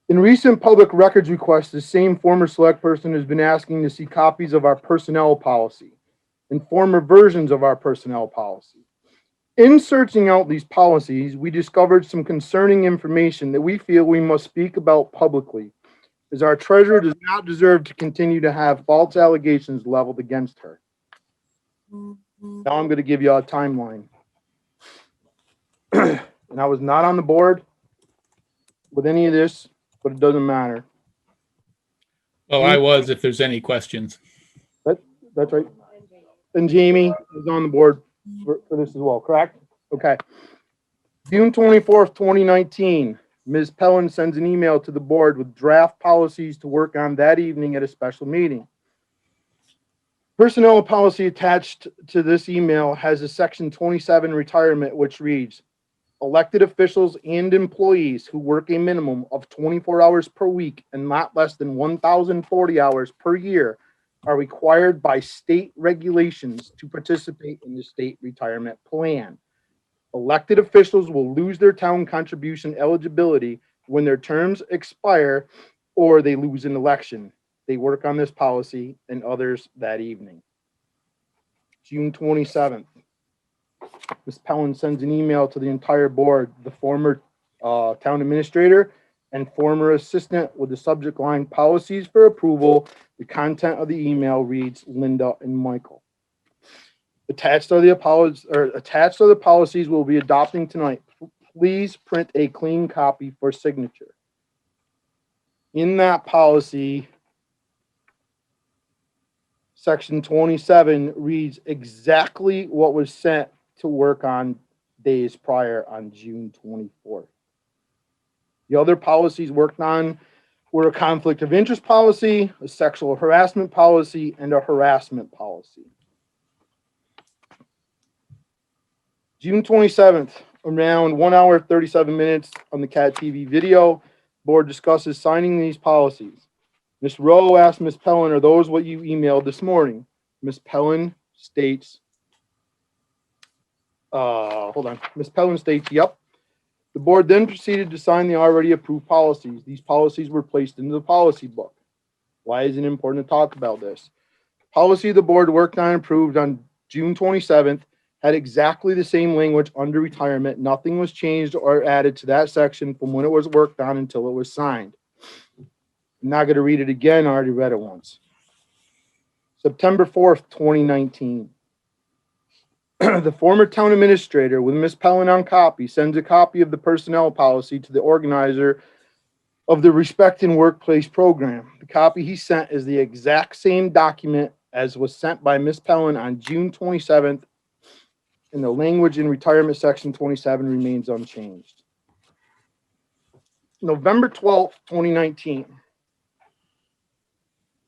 In recent public records requests, the same former select person has been asking to see copies of our personnel policy and former versions of our personnel policy. In searching out these policies, we discovered some concerning information that we feel we must speak about publicly, as our treasurer does not deserve to continue to have false allegations leveled against her. Now I'm going to give you a timeline. And I was not on the board with any of this, but it doesn't matter. Well, I was, if there's any questions. That's right. And Jamie is on the board for this as well, correct? Okay. June 24th, 2019, Ms. Pellin sends an email to the board with draft policies to work on that evening at a special meeting. Personnel policy attached to this email has a section 27 retirement, which reads, elected officials and employees who work a minimum of 24 hours per week and not less than 1,040 hours per year are required by state regulations to participate in the state retirement plan. Elected officials will lose their town contribution eligibility when their terms expire or they lose an election. They work on this policy and others that evening. June 27th. Ms. Pellin sends an email to the entire board, the former town administrator and former assistant, with the subject line policies for approval. The content of the email reads Linda and Michael. Attached are the policies we'll be adopting tonight. Please print a clean copy for signature. In that policy, section 27 reads exactly what was sent to work on days prior on June 24th. The other policies worked on were a conflict of interest policy, a sexual harassment policy, and a harassment policy. June 27th, around 1 hour, 37 minutes on the CAT TV video, board discusses signing these policies. Ms. Rowe asked Ms. Pellin, are those what you emailed this morning? Ms. Pellin states, Ms. Pellin states, yep. The board then proceeded to sign the already approved policies. These policies were placed into the policy book. Why is it important to talk about this? Policy the board worked on and approved on June 27th had exactly the same language under retirement. Nothing was changed or added to that section from when it was worked on until it was signed. I'm not going to read it again. I already read it once. September 4th, 2019. The former town administrator, with Ms. Pellin on copy, sends a copy of the personnel policy to the organizer of the Respect in Workplace program. The copy he sent is the exact same document as was sent by Ms. Pellin on June 27th, and the language in retirement section 27 remains unchanged. November 12th, 2019.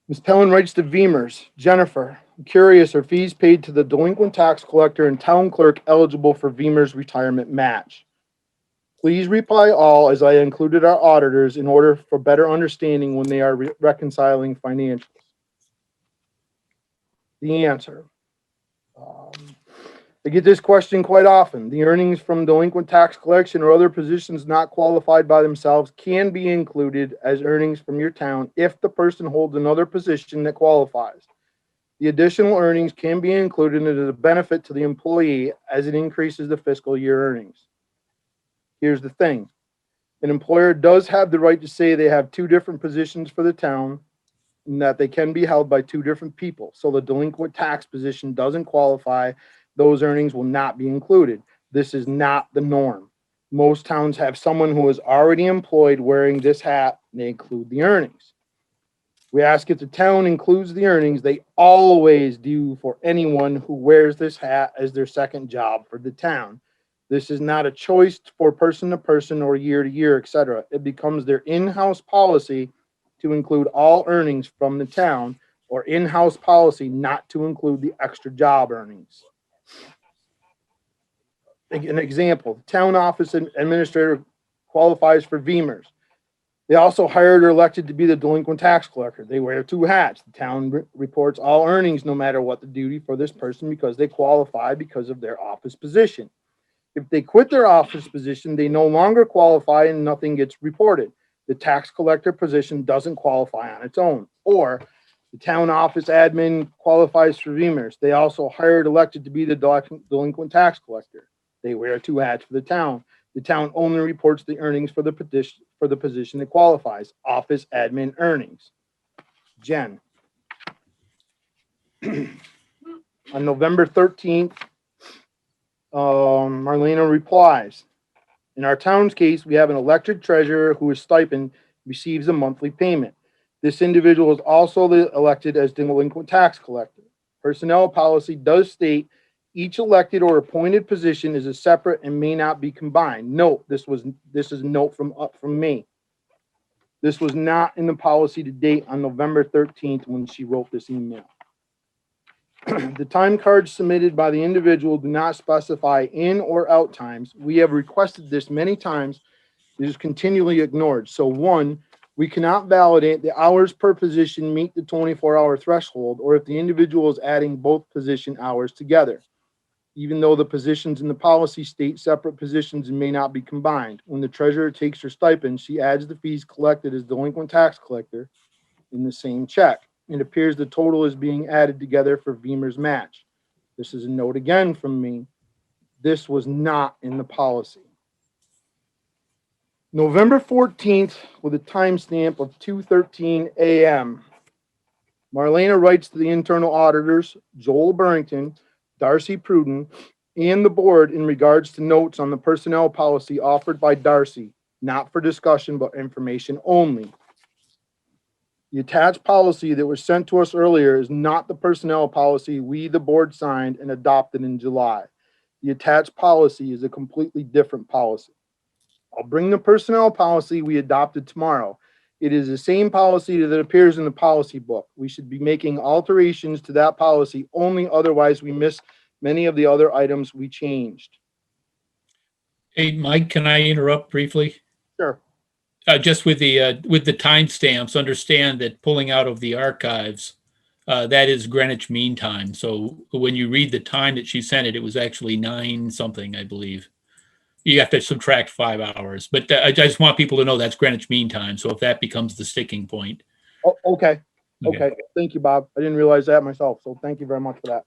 Ms. Pellin writes to VEMR's, Jennifer, Curious, are fees paid to the delinquent tax collector and town clerk eligible for VEMR's retirement match? Please reply all, as I included our auditors in order for better understanding when they are reconciling financials. The answer. I get this question quite often. The earnings from delinquent tax collection or other positions not qualified by themselves can be included as earnings from your town if the person holds another position that qualifies. The additional earnings can be included as a benefit to the employee as it increases the fiscal year earnings. Here's the thing. An employer does have the right to say they have two different positions for the town and that they can be held by two different people. So the delinquent tax position doesn't qualify. Those earnings will not be included. This is not the norm. Most towns have someone who is already employed wearing this hat, and they include the earnings. We ask if the town includes the earnings. They always do for anyone who wears this hat as their second job for the town. This is not a choice for person to person or year to year, etc. It becomes their in-house policy to include all earnings from the town, or in-house policy not to include the extra job earnings. An example, the town office administrator qualifies for VEMR's. They also hired or elected to be the delinquent tax collector. They wear two hats. The town reports all earnings no matter what the duty for this person because they qualify because of their office position. If they quit their office position, they no longer qualify and nothing gets reported. The tax collector position doesn't qualify on its own. Or the town office admin qualifies for VEMR's. They also hired, elected to be the delinquent tax collector. They wear two hats for the town. The town only reports the earnings for the position that qualifies, office admin earnings. Jen. On November 13th, Marlena replies, in our town's case, we have an elected treasurer who is stipend receives a monthly payment. This individual is also elected as delinquent tax collector. Personnel policy does state each elected or appointed position is a separate and may not be combined. Note, this is a note from me. This was not in the policy to date on November 13th when she wrote this email. The time cards submitted by the individual do not specify in or out times. We have requested this many times. It is continually ignored. So one, we cannot validate the hours per position meet the 24-hour threshold, or if the individual is adding both position hours together. Even though the positions in the policy state separate positions and may not be combined. When the treasurer takes her stipend, she adds the fees collected as delinquent tax collector in the same check. It appears the total is being added together for VEMR's match. This is a note again from me. This was not in the policy. November 14th with a timestamp of 2:13 a.m. Marlena writes to the internal auditors, Joel Burrington, Darcy Pruden, and the board in regards to notes on the personnel policy offered by Darcy, not for discussion but information only. The attached policy that was sent to us earlier is not the personnel policy we, the board, signed and adopted in July. The attached policy is a completely different policy. I'll bring the personnel policy we adopted tomorrow. It is the same policy that appears in the policy book. We should be making alterations to that policy only, otherwise we miss many of the other items we changed. Hey, Mike, can I interrupt briefly? Sure. Just with the timestamps, understand that pulling out of the archives, that is Greenwich Mean Time. So when you read the time that she sent it, it was actually 9 something, I believe. You have to subtract 5 hours, but I just want people to know that's Greenwich Mean Time. So if that becomes the sticking point. Oh, okay. Okay. Thank you, Bob. I didn't realize that myself. So thank you very much for that.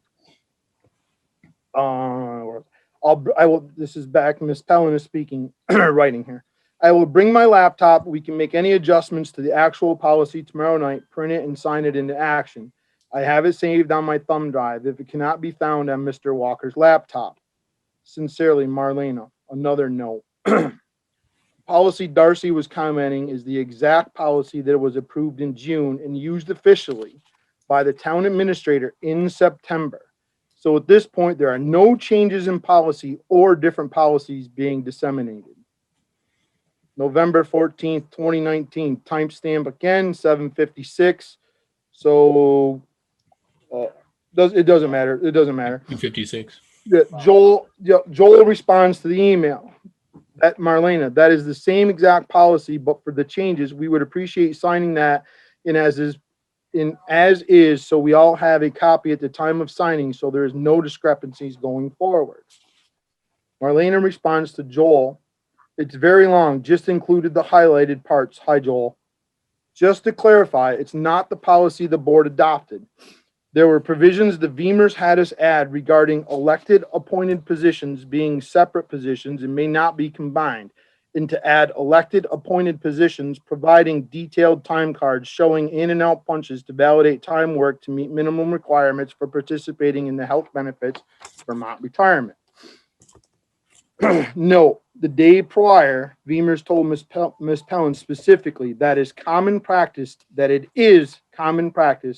I will, this is back, Miss Pellin is speaking, writing here. I will bring my laptop. We can make any adjustments to the actual policy tomorrow night, print it and sign it into action. I have it saved on my thumb drive if it cannot be found on Mr. Walker's laptop. Sincerely, Marlena. Another note. Policy Darcy was commenting is the exact policy that was approved in June and used officially by the town administrator in September. So at this point, there are no changes in policy or different policies being disseminated. November 14th, 2019, timestamp again, 7:56. So It doesn't matter. It doesn't matter. 256. Yeah, Joel responds to the email. That Marlena, that is the same exact policy, but for the changes, we would appreciate signing that as is, so we all have a copy at the time of signing, so there is no discrepancies going forward. Marlena responds to Joel. It's very long, just included the highlighted parts. Hi, Joel. Just to clarify, it's not the policy the board adopted. There were provisions the Beamers had us add regarding elected appointed positions being separate positions and may not be combined, and to add elected appointed positions providing detailed time cards showing in and out punches to validate time work to meet minimum requirements for participating in the health benefits Vermont retirement. Note, the day prior, Beamers told Ms. Pellin specifically that it is common practice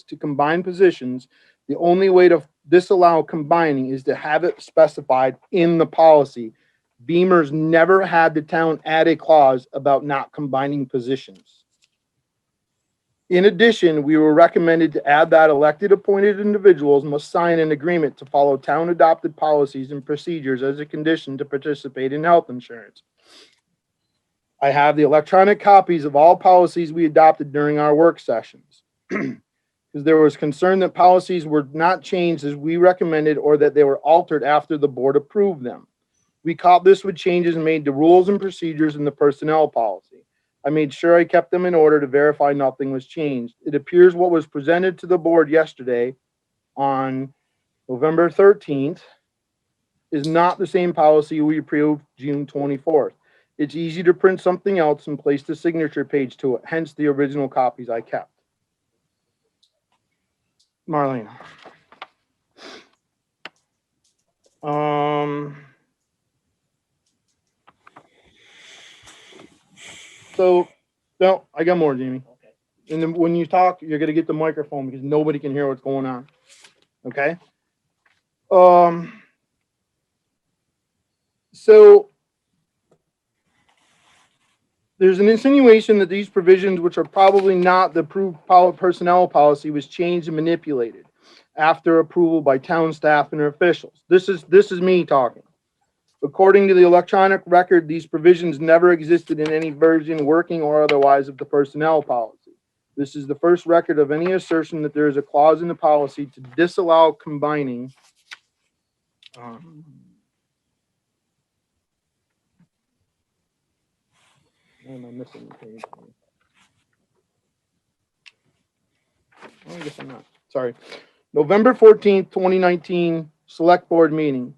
to combine positions. The only way to disallow combining is to have it specified in the policy. Beamers never had the town add a clause about not combining positions. In addition, we were recommended to add that elected appointed individuals must sign an agreement to follow town adopted policies and procedures as a condition to participate in health insurance. I have the electronic copies of all policies we adopted during our work sessions. Because there was concern that policies were not changed as we recommended or that they were altered after the board approved them. We caught this with changes made to rules and procedures in the personnel policy. I made sure I kept them in order to verify nothing was changed. It appears what was presented to the board yesterday on November 13th is not the same policy we approved June 24th. It's easy to print something else and place the signature page to it, hence the original copies I kept. Marlena. So, no, I got more, Jamie. Okay. And then when you talk, you're gonna get the microphone because nobody can hear what's going on. Okay? So there's an insinuation that these provisions, which are probably not the approved personnel policy, was changed and manipulated after approval by town staff and their officials. This is me talking. According to the electronic record, these provisions never existed in any version, working or otherwise, of the personnel policy. This is the first record of any assertion that there is a clause in the policy to disallow combining. Why am I missing the page? Oh, I guess I'm not. Sorry. November 14th, 2019, Select Board meeting.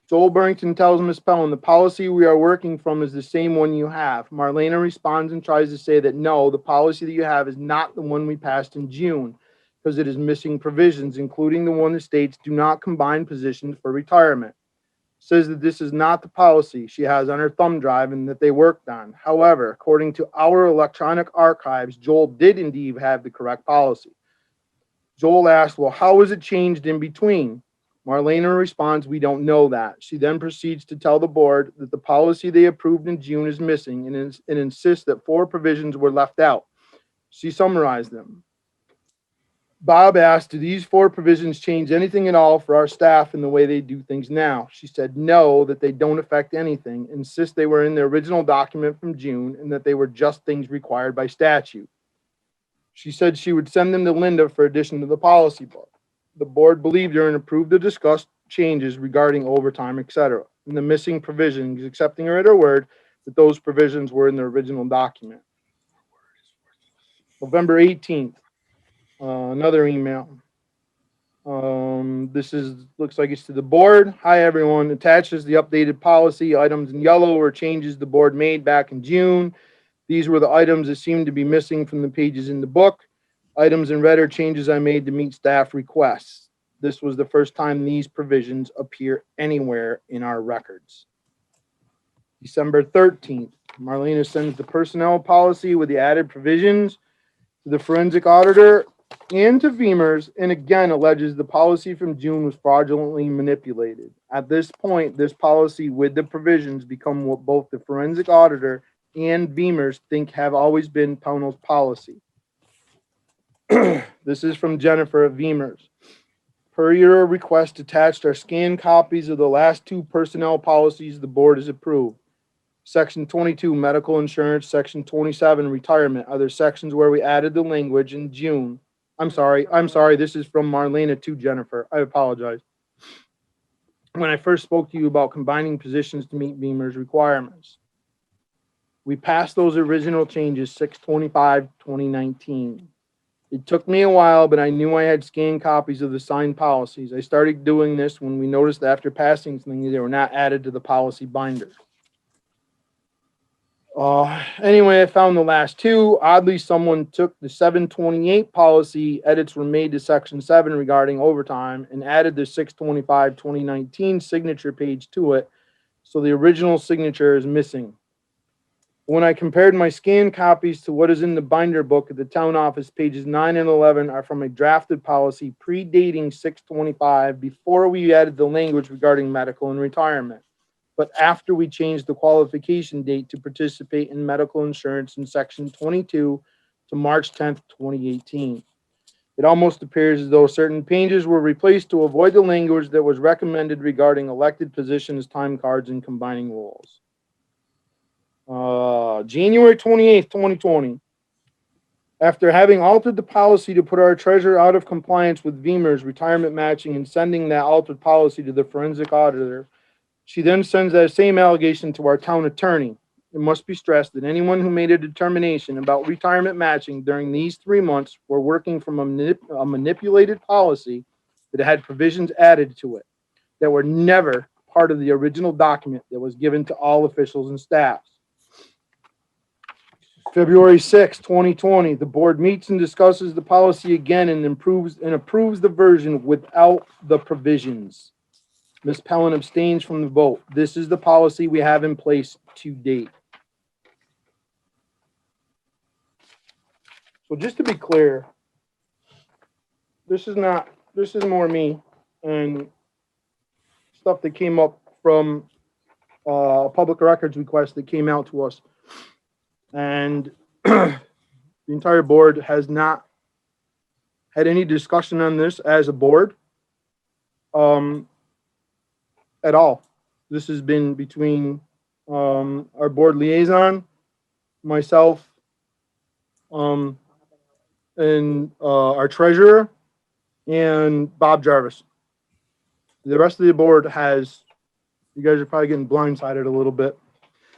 Joel Burrington tells Ms. Pellin the policy we are working from is the same one you have. Marlena responds and tries to say that no, the policy that you have is not the one we passed in June because it is missing provisions, including the one that states do not combine positions for retirement. Says that this is not the policy she has on her thumb drive and that they worked on. However, according to our electronic archives, Joel did indeed have the correct policy. Joel asked, well, how was it changed in between? Marlena responds, we don't know that. She then proceeds to tell the board that the policy they approved in June is missing and insists that 4 provisions were left out. She summarized them. Bob asked, do these 4 provisions change anything at all for our staff in the way they do things now? She said no, that they don't affect anything, insist they were in the original document from June and that they were just things required by statute. She said she would send them to Linda for addition to the policy book. The board believed her and approved the discussed changes regarding overtime, etc. And the missing provisions, accepting her at her word that those provisions were in the original document. November 18th, another email. This looks like it's to the board. Hi, everyone. Attaches the updated policy. Items in yellow were changes the board made back in June. These were the items that seemed to be missing from the pages in the book. Items in red are changes I made to meet staff requests. This was the first time these provisions appear anywhere in our records. December 13th, Marlena sends the personnel policy with the added provisions to the forensic auditor and to Beamers, and again alleges the policy from June was fraudulently manipulated. At this point, this policy with the provisions become what both the forensic auditor and Beamers think have always been Pownal's policy. This is from Jennifer at Beamers. Per your request attached are scanned copies of the last two personnel policies the board has approved. Section 22, medical insurance, section 27, retirement, are there sections where we added the language in June? I'm sorry, this is from Marlena to Jennifer, I apologize. When I first spoke to you about combining positions to meet Beamer's requirements. We passed those original changes 6/25/2019. It took me a while, but I knew I had scanned copies of the signed policies. I started doing this when we noticed that after passing things, they were not added to the policy binder. Anyway, I found the last two. Oddly, someone took the 7/28 policy, edits were made to section 7 regarding overtime, and added the 6/25/2019 signature page to it, so the original signature is missing. When I compared my scanned copies to what is in the binder book at the town office, pages 9 and 11 are from a drafted policy predating 6/25, before we added the language regarding medical and retirement, but after we changed the qualification date to participate in medical insurance in section 22 to March 10th, 2018. It almost appears as though certain pages were replaced to avoid the language that was recommended regarding elected positions, time cards, and combining roles. January 28th, 2020. After having altered the policy to put our treasurer out of compliance with Beamer's retirement matching and sending that altered policy to the forensic auditor, she then sends that same allegation to our town attorney. It must be stressed that anyone who made a determination about retirement matching during these 3 months were working from a manipulated policy that had provisions added to it that were never part of the original document that was given to all officials and staff. February 6, 2020, the board meets and discusses the policy again and approves the version without the provisions. Ms. Pellin abstains from the vote. This is the policy we have in place to date. So just to be clear, this is more me and stuff that came up from a public records request that came out to us. And the entire board has not had any discussion on this as a board at all. This has been between our board liaison, myself, and our treasurer, and Bob Jarvis. The rest of the board has, you guys are probably getting blindsided a little bit.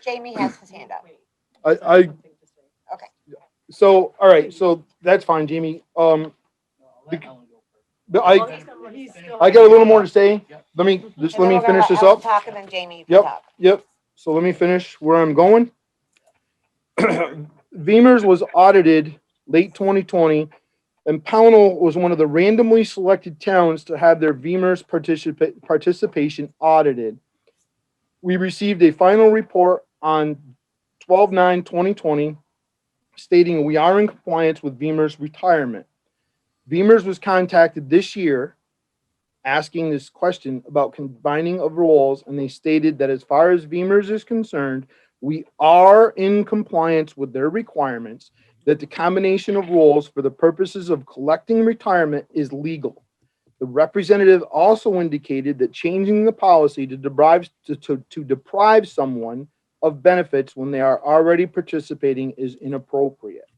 Jamie has his hand up. Okay. So, all right, so that's fine, Jamie. I got a little more to say. Let me finish this up. Talk and then Jamie, you can Yep. talk. Yep. So let me finish where I'm going. Beamer's was audited late 2020, and Pownal was one of the randomly selected towns to have their Beamer's participation audited. We received a final report on 12/9/2020 stating we are in compliance with Beamer's retirement. Beamer's was contacted this year asking this question about combining of roles, and they stated that as far as Beamer's is concerned, we are in compliance with their requirements, that the combination of roles for the purposes of collecting retirement is legal. The representative also indicated that changing the policy to deprive someone of benefits when they are already participating is inappropriate.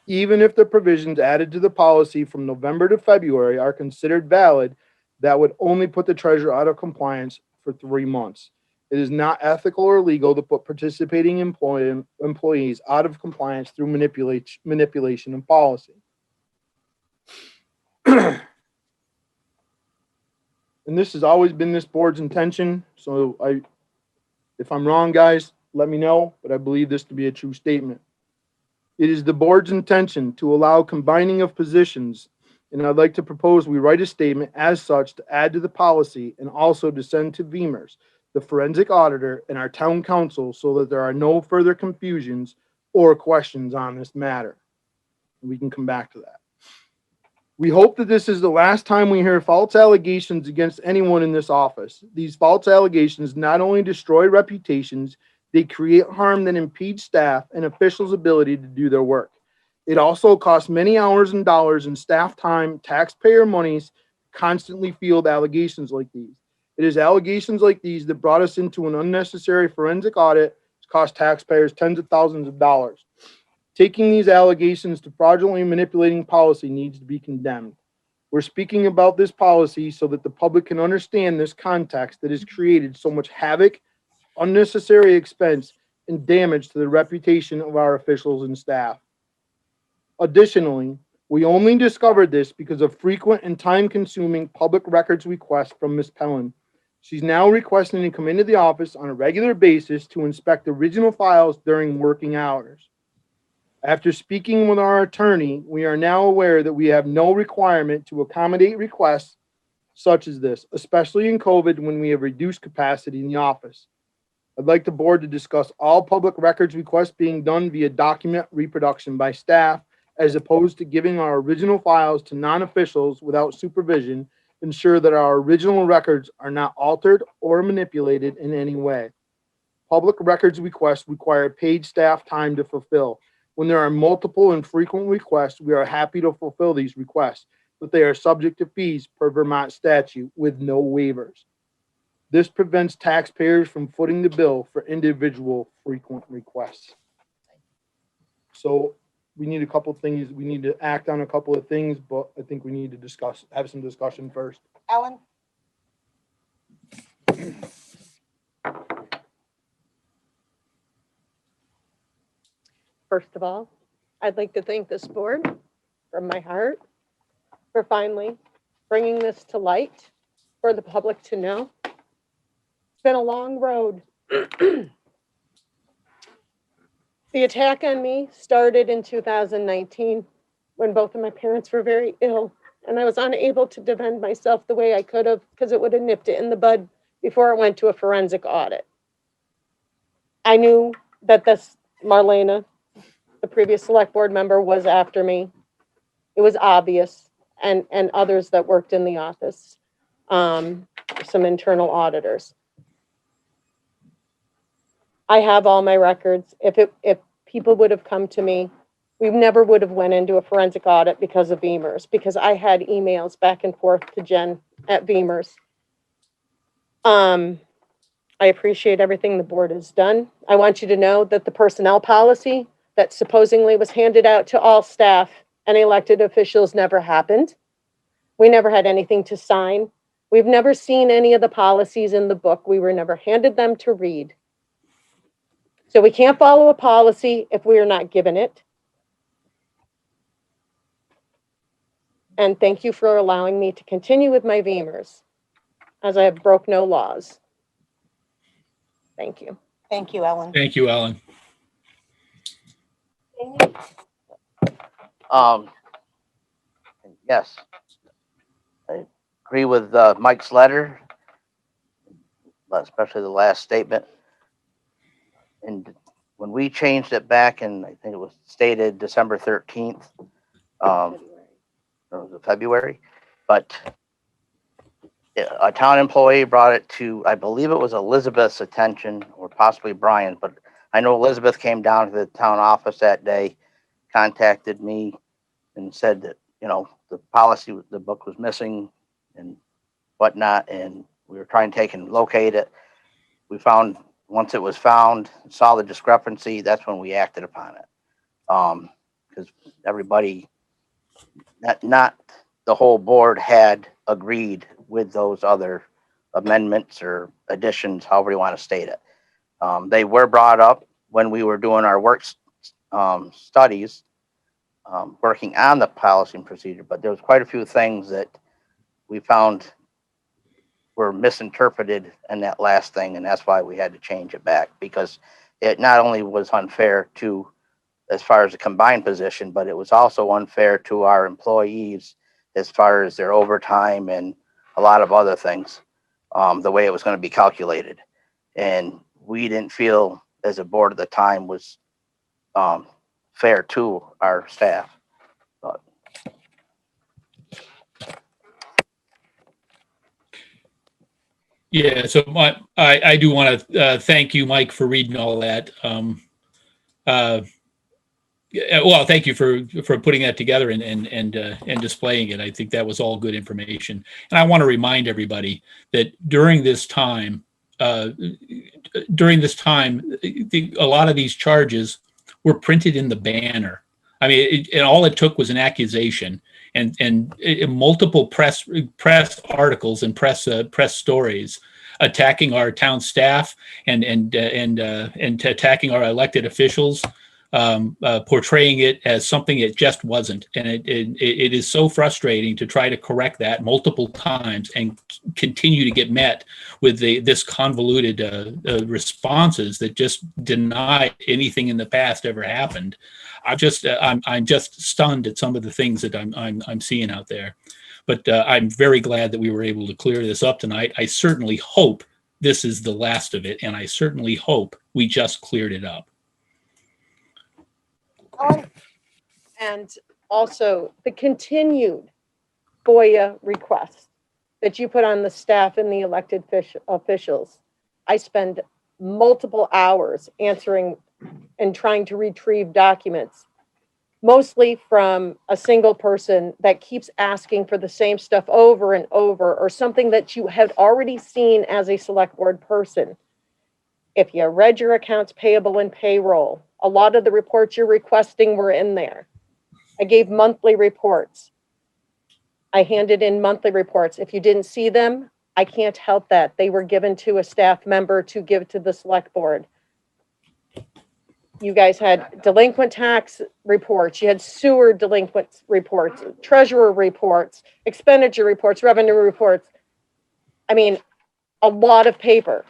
Even if the provisions added to the policy from November to February are considered valid, that would only put the treasurer out of compliance for 3 months. It is not ethical or legal to put participating employees out of compliance through manipulation of policy. And this has always been this board's intention, so if I'm wrong, guys, let me know, but I believe this to be a true statement. It is the board's intention to allow combining of positions, and I'd like to propose we write a statement as such to add to the policy and also to send to Beamer's, the forensic auditor, and our town council so that there are no further confusions or questions on this matter. We can come back to that. We hope that this is the last time we hear false allegations against anyone in this office. These false allegations not only destroy reputations, they create harm that impedes staff and officials' ability to do their work. It also costs many hours and dollars in staff time, taxpayer monies, constantly field allegations like these. It is allegations like these that brought us into an unnecessary forensic audit, which cost taxpayers tens of thousands of dollars. Taking these allegations to fraudulently manipulating policy needs to be condemned. We're speaking about this policy so that the public can understand this context that has created so much havoc, unnecessary expense, and damage to the reputation of our officials and staff. Additionally, we only discovered this because of frequent and time-consuming public records requests from Ms. Pellin. She's now requesting to come into the office on a regular basis to inspect original files during working hours. After speaking with our attorney, we are now aware that we have no requirement to accommodate requests such as this, especially in COVID when we have reduced capacity in the office. I'd like the board to discuss all public records requests being done via document reproduction by staff, as opposed to giving our original files to non-officials without supervision, ensure that our original records are not altered or manipulated in any way. Public records requests require paid staff time to fulfill. When there are multiple and frequent requests, we are happy to fulfill these requests, but they are subject to fees per Vermont statute with no waivers. This prevents taxpayers from footing the bill for individual frequent requests. So we need a couple of things. We need to act on a couple of things, but I think we need to have some discussion first. Ellen? First of all, I'd like to thank this board from my heart for finally bringing this to light for the public to know. It's been a long road. The attack on me started in 2019 when both of my parents were very ill, and I was unable to defend myself the way I could have because it would have nipped it in the bud before it went to a forensic audit. I knew that this Marlena, the previous select board member, was after me. It was obvious, and others that worked in the office, some internal auditors. I have all my records. If people would have come to me, we never would have went into a forensic audit because of Beamers, because I had emails back and forth to Jen at Beamers. I appreciate everything the board has done. I want you to know that the personnel policy that supposedly was handed out to all staff and elected officials never happened. We never had anything to sign. We've never seen any of the policies in the book. We were never handed them to read. So we can't follow a policy if we are not given it. And thank you for allowing me to continue with my Beamers, as I have broke no laws. Thank you. Thank you, Ellen. Thank you, Ellen. Yes. I agree with Mike's letter, especially the last statement. And when we changed it back in, I think it was stated December 13th, or was it February? But a town employee brought it to, I believe it was Elizabeth's attention, or possibly Brian's, but I know Elizabeth came down to the town office that day, contacted me and said that, you know, the policy, the book was missing and whatnot, and we were trying to take and locate it. We found, once it was found, saw the discrepancy, that's when we acted upon it. Because everybody, not the whole board had agreed with those other amendments or additions, however you want to state it. They were brought up when we were doing our work studies, working on the policy and procedure, but there was quite a few things that we found were misinterpreted in that last thing, and that's why we had to change it back, because it not only was unfair to, as far as the combined position, but it was also unfair to our employees as far as their overtime and a lot of other things, the way it was going to be calculated. And we didn't feel, as a board at the time, was fair to our staff. But Yeah, so I do want to thank you, Mike, for reading all that. Well, thank you for putting that together and displaying it. I think that was all good information. And I want to remind everybody that during this time, a lot of these charges were printed in the banner. I mean, and all it took was an accusation and multiple press articles and press stories attacking our town staff and attacking our elected officials. Portraying it as something it just wasn't. And it is so frustrating to try to correct that multiple times and continue to get met with this convoluted responses that just deny anything in the past ever happened. I'm just stunned at some of the things that I'm seeing out there. But I'm very glad that we were able to clear this up tonight. I certainly hope this is the last of it, and I certainly hope we just cleared it up. And also the continued FOIA requests that you put on the staff and the elected officials. I spend multiple hours answering and trying to retrieve documents, mostly from a single person that keeps asking for the same stuff over and over, or something that you had already seen as a select board person. If you read your accounts payable and payroll, a lot of the reports you're requesting were in there. I gave monthly reports. I handed in monthly reports. If you didn't see them, I can't help that. They were given to a staff member to give to the select board. You guys had delinquent tax reports. You had sewer delinquent reports, treasurer reports, expenditure reports, revenue reports. I mean, a lot of paper.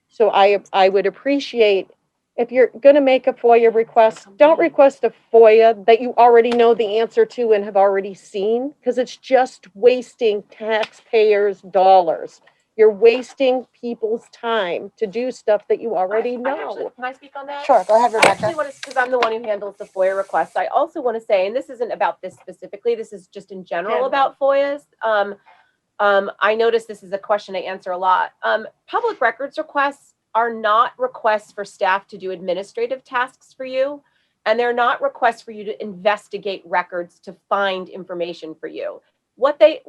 So I would appreciate, if you're going to make a FOIA request, don't request a FOIA that you already know the answer to and have already seen, because it's just wasting taxpayers' dollars. You're wasting people's time to do stuff that you already know. Can I speak on that? Sure, go ahead, I Rebecca. actually want to, because I'm the one who handles the FOIA requests. I also want to say, and this isn't about this specifically, this is just in general about FOIAs. I notice this is a question I answer a lot. Public records requests are not requests for staff to do administrative tasks for you, and they're not requests for you to investigate records to find information for you. What a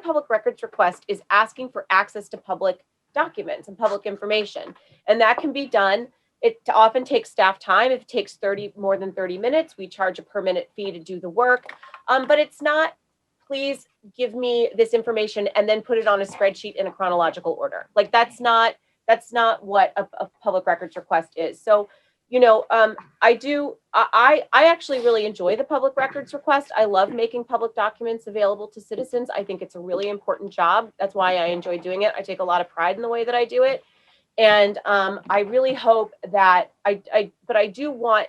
public records request is asking for access to public documents and public information, and that can be done. It often takes staff time. If it takes more than 30 minutes, we charge a per minute fee to do the work. But it's not, please give me this information and then put it on a spreadsheet in a chronological order. Like that's not what a public records request is. So, you know, I actually really enjoy the public records request. I love making public documents available to citizens. I think it's a really important job. That's why I enjoy doing it. I take a lot of pride in the way that I do it. And I really hope that but I do want,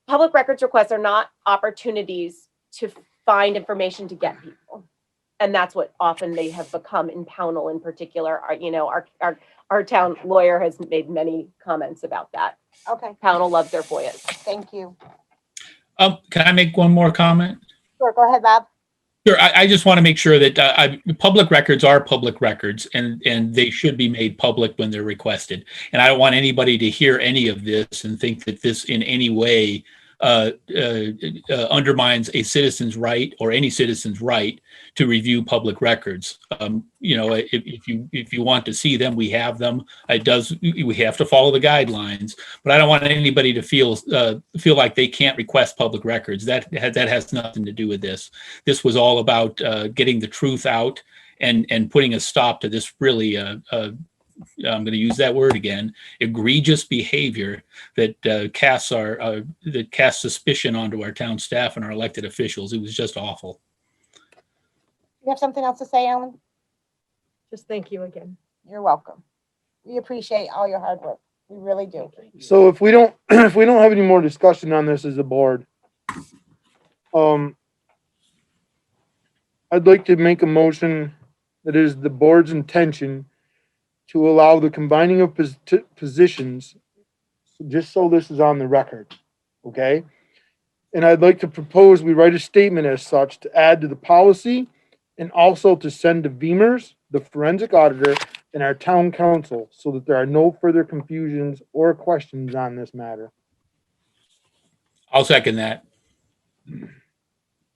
public records requests are not opportunities to find information to get people. And that's what often they have become in Pownal in particular. Our town lawyer has made many comments about that. Okay, Pownal loves their FOIAs. thank you. Can I make one more comment? Sure, go ahead, Bob. Sure. I just want to make sure that public records are public records, and they should be made public when they're requested. And I don't want anybody to hear any of this and think that this in any way undermines a citizen's right or any citizen's right to review public records. If you want to see them, we have them. We have to follow the guidelines, but I don't want anybody to feel like they can't request public records. That has nothing to do with this. This was all about getting the truth out and putting a stop to this really I'm going to use that word again, egregious behavior that casts suspicion onto our town staff and our elected officials. It was just awful. You have something else to say, Ellen? Just thank you again. You're welcome. We appreciate all your hard work. We really do. So if we don't have any more discussion on this as a board, I'd like to make a motion that is the board's intention to allow the combining of positions, just so this is on the record, okay? And I'd like to propose we write a statement as such to add to the policy and also to send to Beamers, the forensic auditor, and our town council so that there are no further confusions or questions on this matter. I'll second that.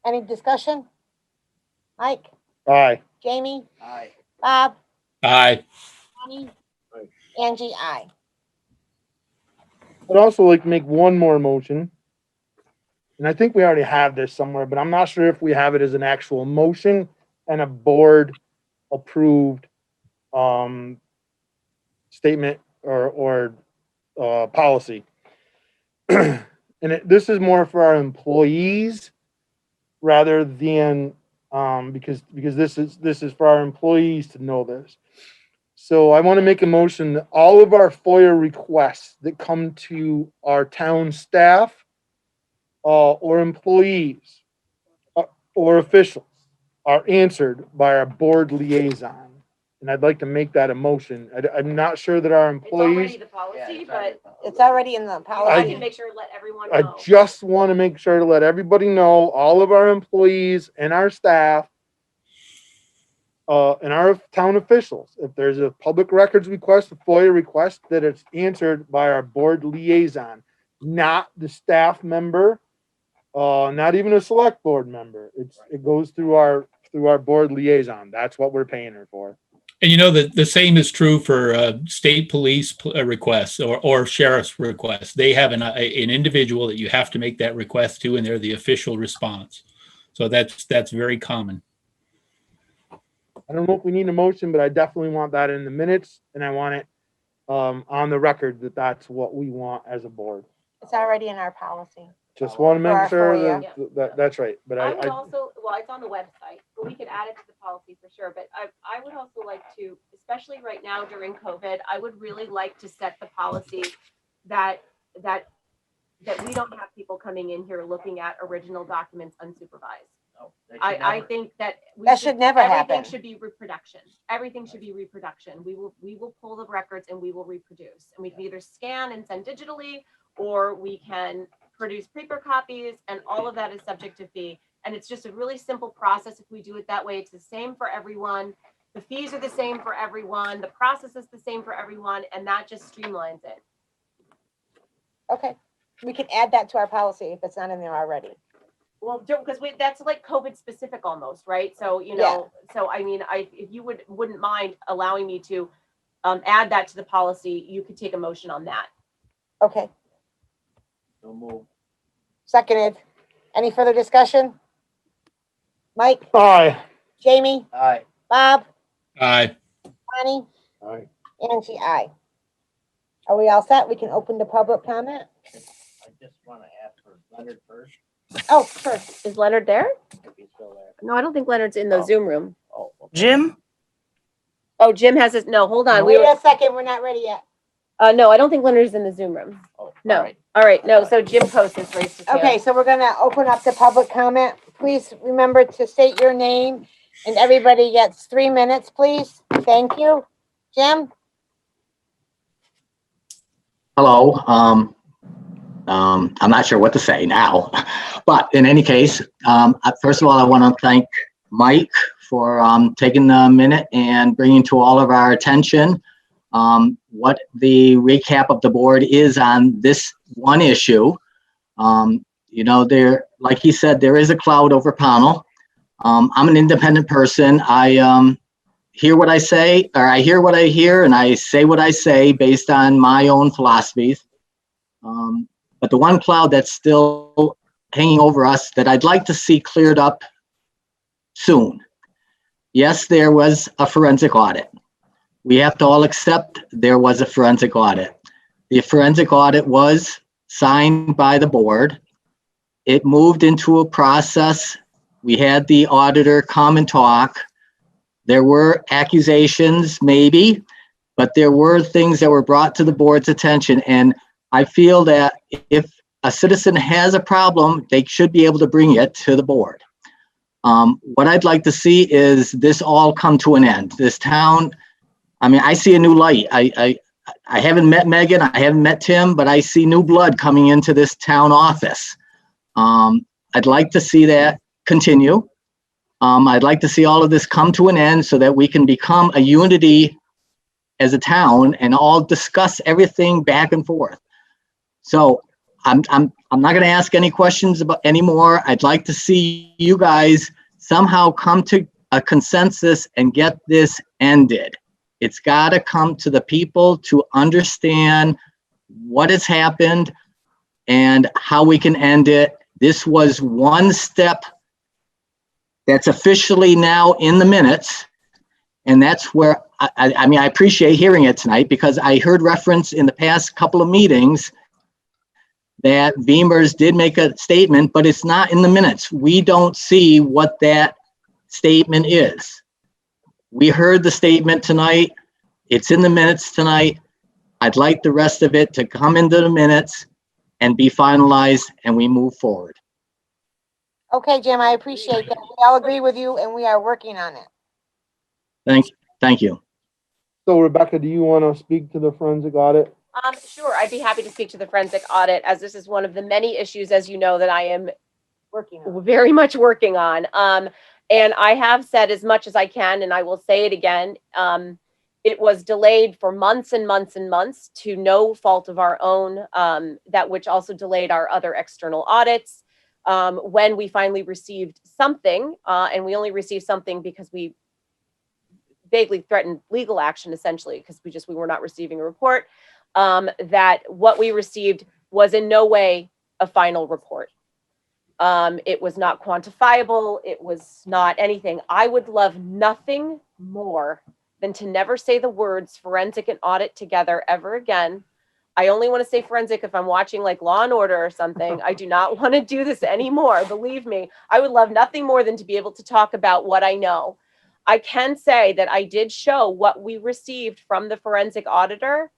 Any discussion? Mike, Aye. Jamie, Aye. Bob, Aye. Bonnie, Aye. Angie, I. I'd also like to make one more motion. And I think we already have this somewhere, but I'm not sure if we have it as an actual motion and a board approved statement or policy. And this is more for our employees rather than because this is for our employees to know this. So I want to make a motion that all of our FOIA requests that come to our town staff or employees or officials are answered by our board liaison. And I'd like to make that a motion. I'm not sure that our It's already employees, the policy, but It's already in the I policy. can make sure to let everyone I know. just want to make sure to let everybody know, all of our employees and our staff, and our town officials, if there's a public records request, a FOIA request, that it's answered by our board liaison, not the staff member, not even a select board member. It goes through our board liaison. That's what we're paying her for. And you know that the same is true for state police requests or sheriff's requests. They have an individual that you have to make that request to, and they're the official response. So that's very common. I don't know if we need a motion, but I definitely want that in the minutes, and I want it on the record that that's what we want as a board. It's already in our policy. Just want to For our make sure FOIA. that that's right. But I would I also, well, it's on the website, but we could add it to the policy for sure. But I would also like to, especially right now during COVID, I would really like to set the policy that we don't have people coming in here looking at original documents unsupervised. No, they should I never. think that That should never everything happen. should be reproduction. Everything should be reproduction. We will pull the records and we will reproduce. And we can either scan and send digitally, or we can produce paper copies, and all of that is subject to fee. And it's just a really simple process. If we do it that way, it's the same for everyone. The fees are the same for everyone. The process is the same for everyone, and that just streamlines it. Okay, we can add that to our policy if it's not in there already. Well, because that's like COVID specific almost, right? So, you know, so I mean, if you wouldn't mind allowing me to add that to the policy, you could take a motion on that. Okay, So move. seconded. Any further discussion? Mike, aye. Jamie, Aye. Bob, Aye. Bonnie, Aye. Angie, I. Are we all set? We can open the public comment? I just want to ask for Leonard first, Oh, sure. Is Leonard there? if he's still there. No, I don't think Leonard's in the Oh. Zoom room. Oh, okay. Jim? Oh, Jim has his, no, hold on. Wait a second, we're not ready yet. No, I don't think Leonard's in the Zoom room. Oh, No. all right. All right, no, so Jim Post has raised his hand. Okay, so we're gonna open up the public comment. Please remember to state your name, and everybody gets 3 minutes, please. Thank you. Jim? Hello. I'm not sure what to say now, but in any case, first of all, I want to thank Mike for taking the minute and bringing to all of our attention what the recap of the board is on this one issue. You know, like he said, there is a cloud over Pownal. I'm an independent person. I hear what I say, or I hear what I hear, and I say what I say based on my own philosophies. But the one cloud that's still hanging over us that I'd like to see cleared up soon. Yes, there was a forensic audit. We have to all accept there was a forensic audit. The forensic audit was signed by the board. It moved into a process. We had the auditor come and talk. There were accusations, maybe, but there were things that were brought to the board's attention. And I feel that if a citizen has a problem, they should be able to bring it to the board. What I'd like to see is this all come to an end. This town, I mean, I see a new light. I haven't met Megan, I haven't met Tim, but I see new blood coming into this town office. I'd like to see that continue. I'd like to see all of this come to an end so that we can become a unity as a town and all discuss everything back and forth. So I'm not going to ask any questions about anymore. I'd like to see you guys somehow come to a consensus and get this ended. It's got to come to the people to understand what has happened and how we can end it. This was one step that's officially now in the minutes. And that's where, I mean, I appreciate hearing it tonight because I heard reference in the past couple of meetings that Beamers did make a statement, but it's not in the minutes. We don't see what that statement is. We heard the statement tonight. It's in the minutes tonight. I'd like the rest of it to come into the minutes and be finalized and we move forward. Okay, Jim, I appreciate that. We all agree with you and we are working on it. Thank you. So Rebecca, do you want to speak to the forensic audit? Sure, I'd be happy to speak to the forensic audit, as this is one of the many issues, as you know, that I am Working on it. very much working on. And I have said as much as I can, and I will say it again. It was delayed for months and months and months to no fault of our own, that which also delayed our other external audits. When we finally received something, and we only received something because we vaguely threatened legal action, essentially, because we were not receiving a report, that what we received was in no way a final report. It was not quantifiable. It was not anything. I would love nothing more than to never say the words forensic and audit together ever again. I only want to say forensic if I'm watching like Law and Order or something. I do not want to do this anymore. Believe me, I would love nothing more than to be able to talk about what I know. I can say that I did show what we received from the forensic auditor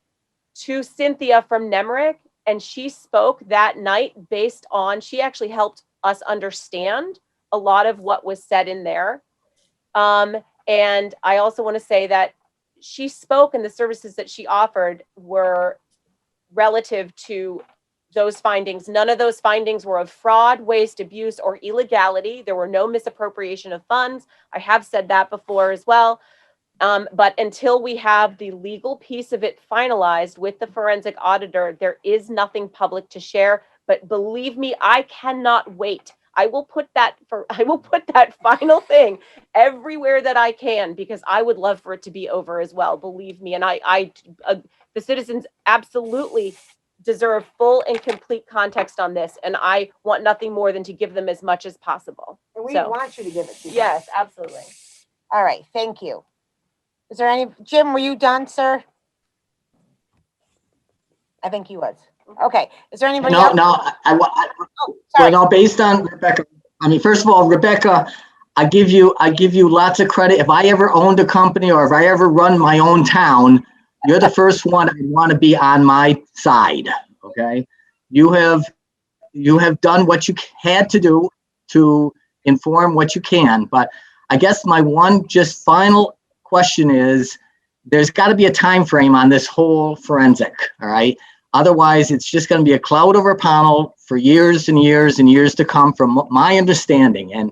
to Cynthia from Nemrick, and she spoke that night based on, she actually helped us understand a lot of what was said in there. And I also want to say that she spoke and the services that she offered were relative to those findings. None of those findings were of fraud, waste, abuse, or illegality. There were no misappropriation of funds. I have said that before as well. But until we have the legal piece of it finalized with the forensic auditor, there is nothing public to share. But believe me, I cannot wait. I will put that final thing everywhere that I can, because I would love for it to be over as well. Believe me. And the citizens absolutely deserve full and complete context on this. And I want nothing more than to give them as much as possible. And we So, want you to give it to them. yes, absolutely. All right, thank you. Is there any, Jim, were you done, sir? I think he was. Okay, is there anybody else? No, Oh, so sorry. now based on Rebecca, I mean, first of all, Rebecca, I give you lots of credit. If I ever owned a company or if I ever run my own town, you're the first one I want to be on my side. Okay. You have done what you had to do to inform what you can. But I guess my one just final question is, there's got to be a time frame on this whole forensic. All right. Otherwise, it's just going to be a cloud over Pownal for years and years and years to come, from my understanding. And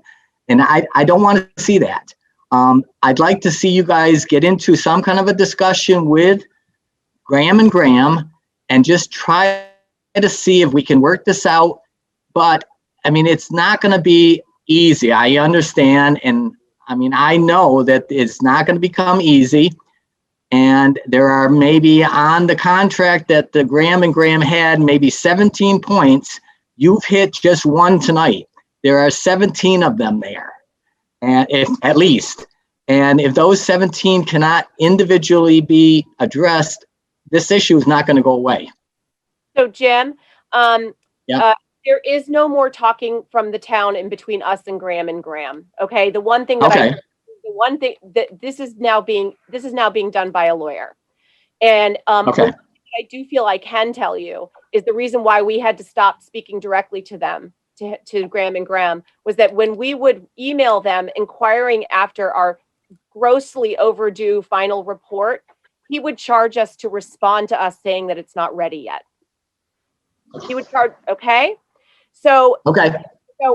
I don't want to see that. I'd like to see you guys get into some kind of a discussion with Graham and Graham and just try to see if we can work this out. But I mean, it's not going to be easy. I understand. And I mean, I know that it's not going to become easy. And there are maybe on the contract that the Graham and Graham had maybe 17 points. You've hit just one tonight. There are 17 of them there, and if at least. And if those 17 cannot individually be addressed, this issue is not going to go away. So Jim, there is no more talking from the town in between us and Graham. Okay. The one thing that this is now being done by a lawyer. And Okay. I do feel I can tell you is the reason why we had to stop speaking directly to them, to Graham and Graham, was that when we would email them inquiring after our grossly overdue final report, he would charge us to respond to us saying that it's not ready yet. He would charge, okay? So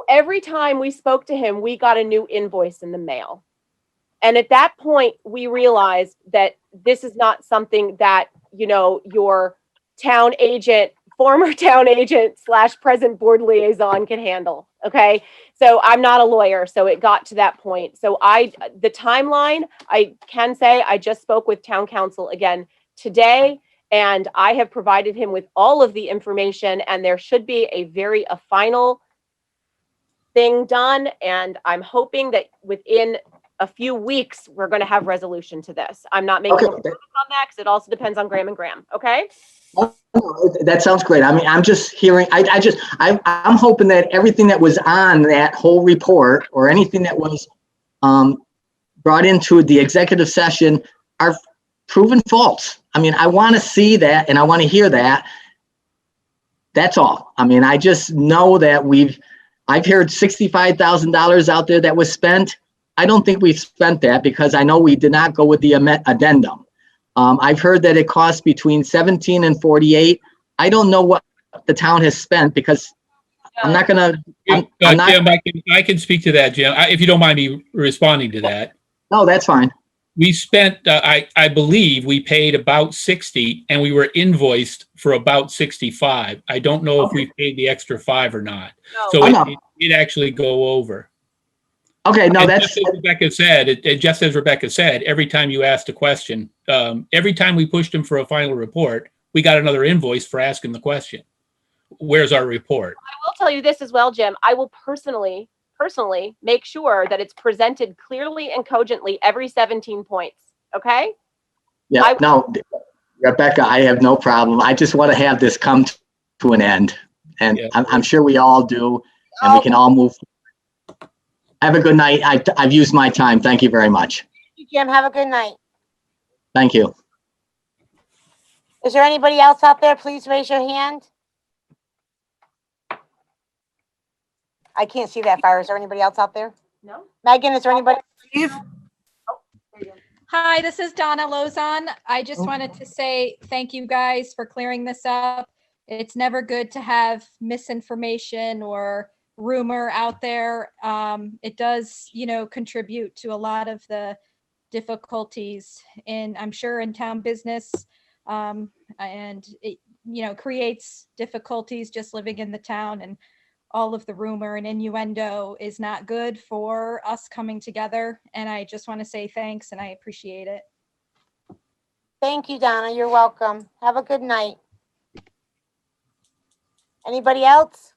every time we spoke to him, we got a new invoice in the mail. And at that point, we realized that this is not something that, your town agent former town agent / present board liaison can handle. Okay. So I'm not a lawyer. So it got to that point. So the timeline, I can say I just spoke with town council again today, and I have provided him with all of the information, and there should be a final thing done. And I'm hoping that within a few weeks, we're going to have resolution to this. I'm not making a Okay. promise on that because it also depends on Graham and Graham. Okay. That sounds great. I mean, I'm just hearing, I'm hoping that everything that was on that whole report or anything that was brought into the executive session are proven false. I mean, I want to see that and I want to hear that. That's all. I mean, I just know that I've heard $65,000 out there that was spent. I don't think we've spent that because I know we did not go with the addendum. I've heard that it costs between 17 and 48. I don't know what the town has spent because I'm not gonna. Jim, I can speak to that, Jim, if you don't mind me responding to that. No, that's fine. We spent, I believe we paid about 60 and we were invoiced for about 65. I don't know if we paid the extra 5 or not. No. So Oh, it no. did actually go over. Okay, no, And that's, just as Rebecca said, every time you asked a question, every time we pushed him for a final report, we got another invoice for asking the question. Where's our report? I will tell you this as well, Jim. I will personally make sure that it's presented clearly and cogently every 17 points. Okay. yeah, no, Rebecca, I have no problem. I just want to have this come to an end. And Yeah. I'm sure we all do, and we can all move. Have a good night. I've used my time. Thank you very much. Jim, have a good night. Thank you. Is there anybody else out there? Please raise your hand. I can't see that far. Is there anybody else out there? No. Megan, is there anybody? Hi, this is Donna Lozon. I just wanted to say thank you guys for clearing this up. It's never good to have misinformation or rumor out there. It does, contribute to a lot of the difficulties I'm sure in town business. And it, creates difficulties just living in the town, and all of the rumor and innuendo is not good for us coming together. And I just want to say thanks and I appreciate it. Thank you, Donna. You're welcome. Have a good night. Anybody else?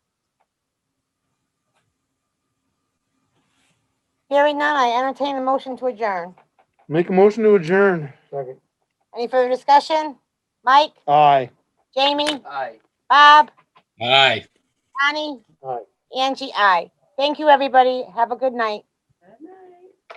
Hearing none, I entertain a motion to adjourn. Make a motion to adjourn. Second. Any further discussion? Mike, Aye. Jamie, Aye. Bob, Aye. Connie, Aye. Angie, aye. Thank you, everybody. Have a good night.